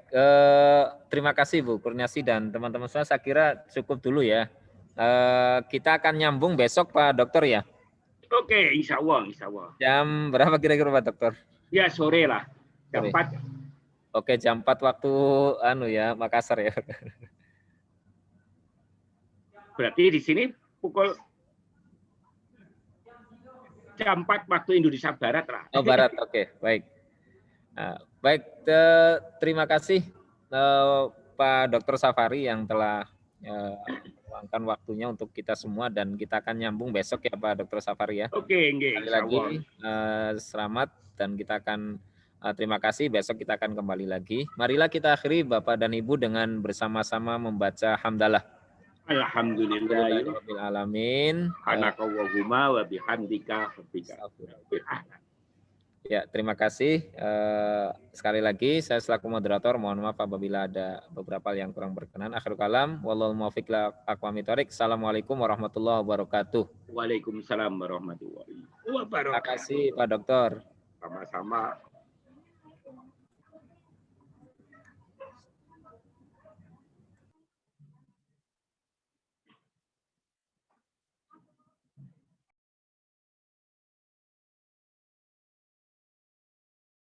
terima kasih Bu Kurniasi dan teman-teman semua. Saya kira cukup dulu ya. Kita akan nyambung besok Pak Dokter ya? Oke, insya Allah, insya Allah. Jam berapa kira-kira Pak Dokter? Ya, sore lah. Jam 4. Oke, jam 4 waktu Makassar ya. Berarti di sini pukul jam 4 waktu Indonesia Barat lah. Oh, Barat, oke, baik. Nah, baik, terima kasih Pak Dr. Safari yang telah meluangkan waktunya untuk kita semua dan kita akan nyambung besok ya Pak Dr. Safari ya. Oke, sekali lagi selamat dan kita akan terima kasih, besok kita akan kembali lagi. Marilah kita akhiri Bapak dan Ibu dengan bersama-sama membaca hamdalah. Alhamdulillahirabbil alamin. Anakallahumma wa bihamdika. Ya, terima kasih. Sekali lagi saya selaku moderator mohon maaf apabila ada beberapa hal yang kurang berkenan. Akhirul kalam, wallahul muwaffiq ila aqwamit thoriq. Assalamualaikum warahmatullahi wabarakatuh. Waalaikumsalam warahmatullahi wabarakatuh. Terima kasih Pak Dokter. Sama-sama.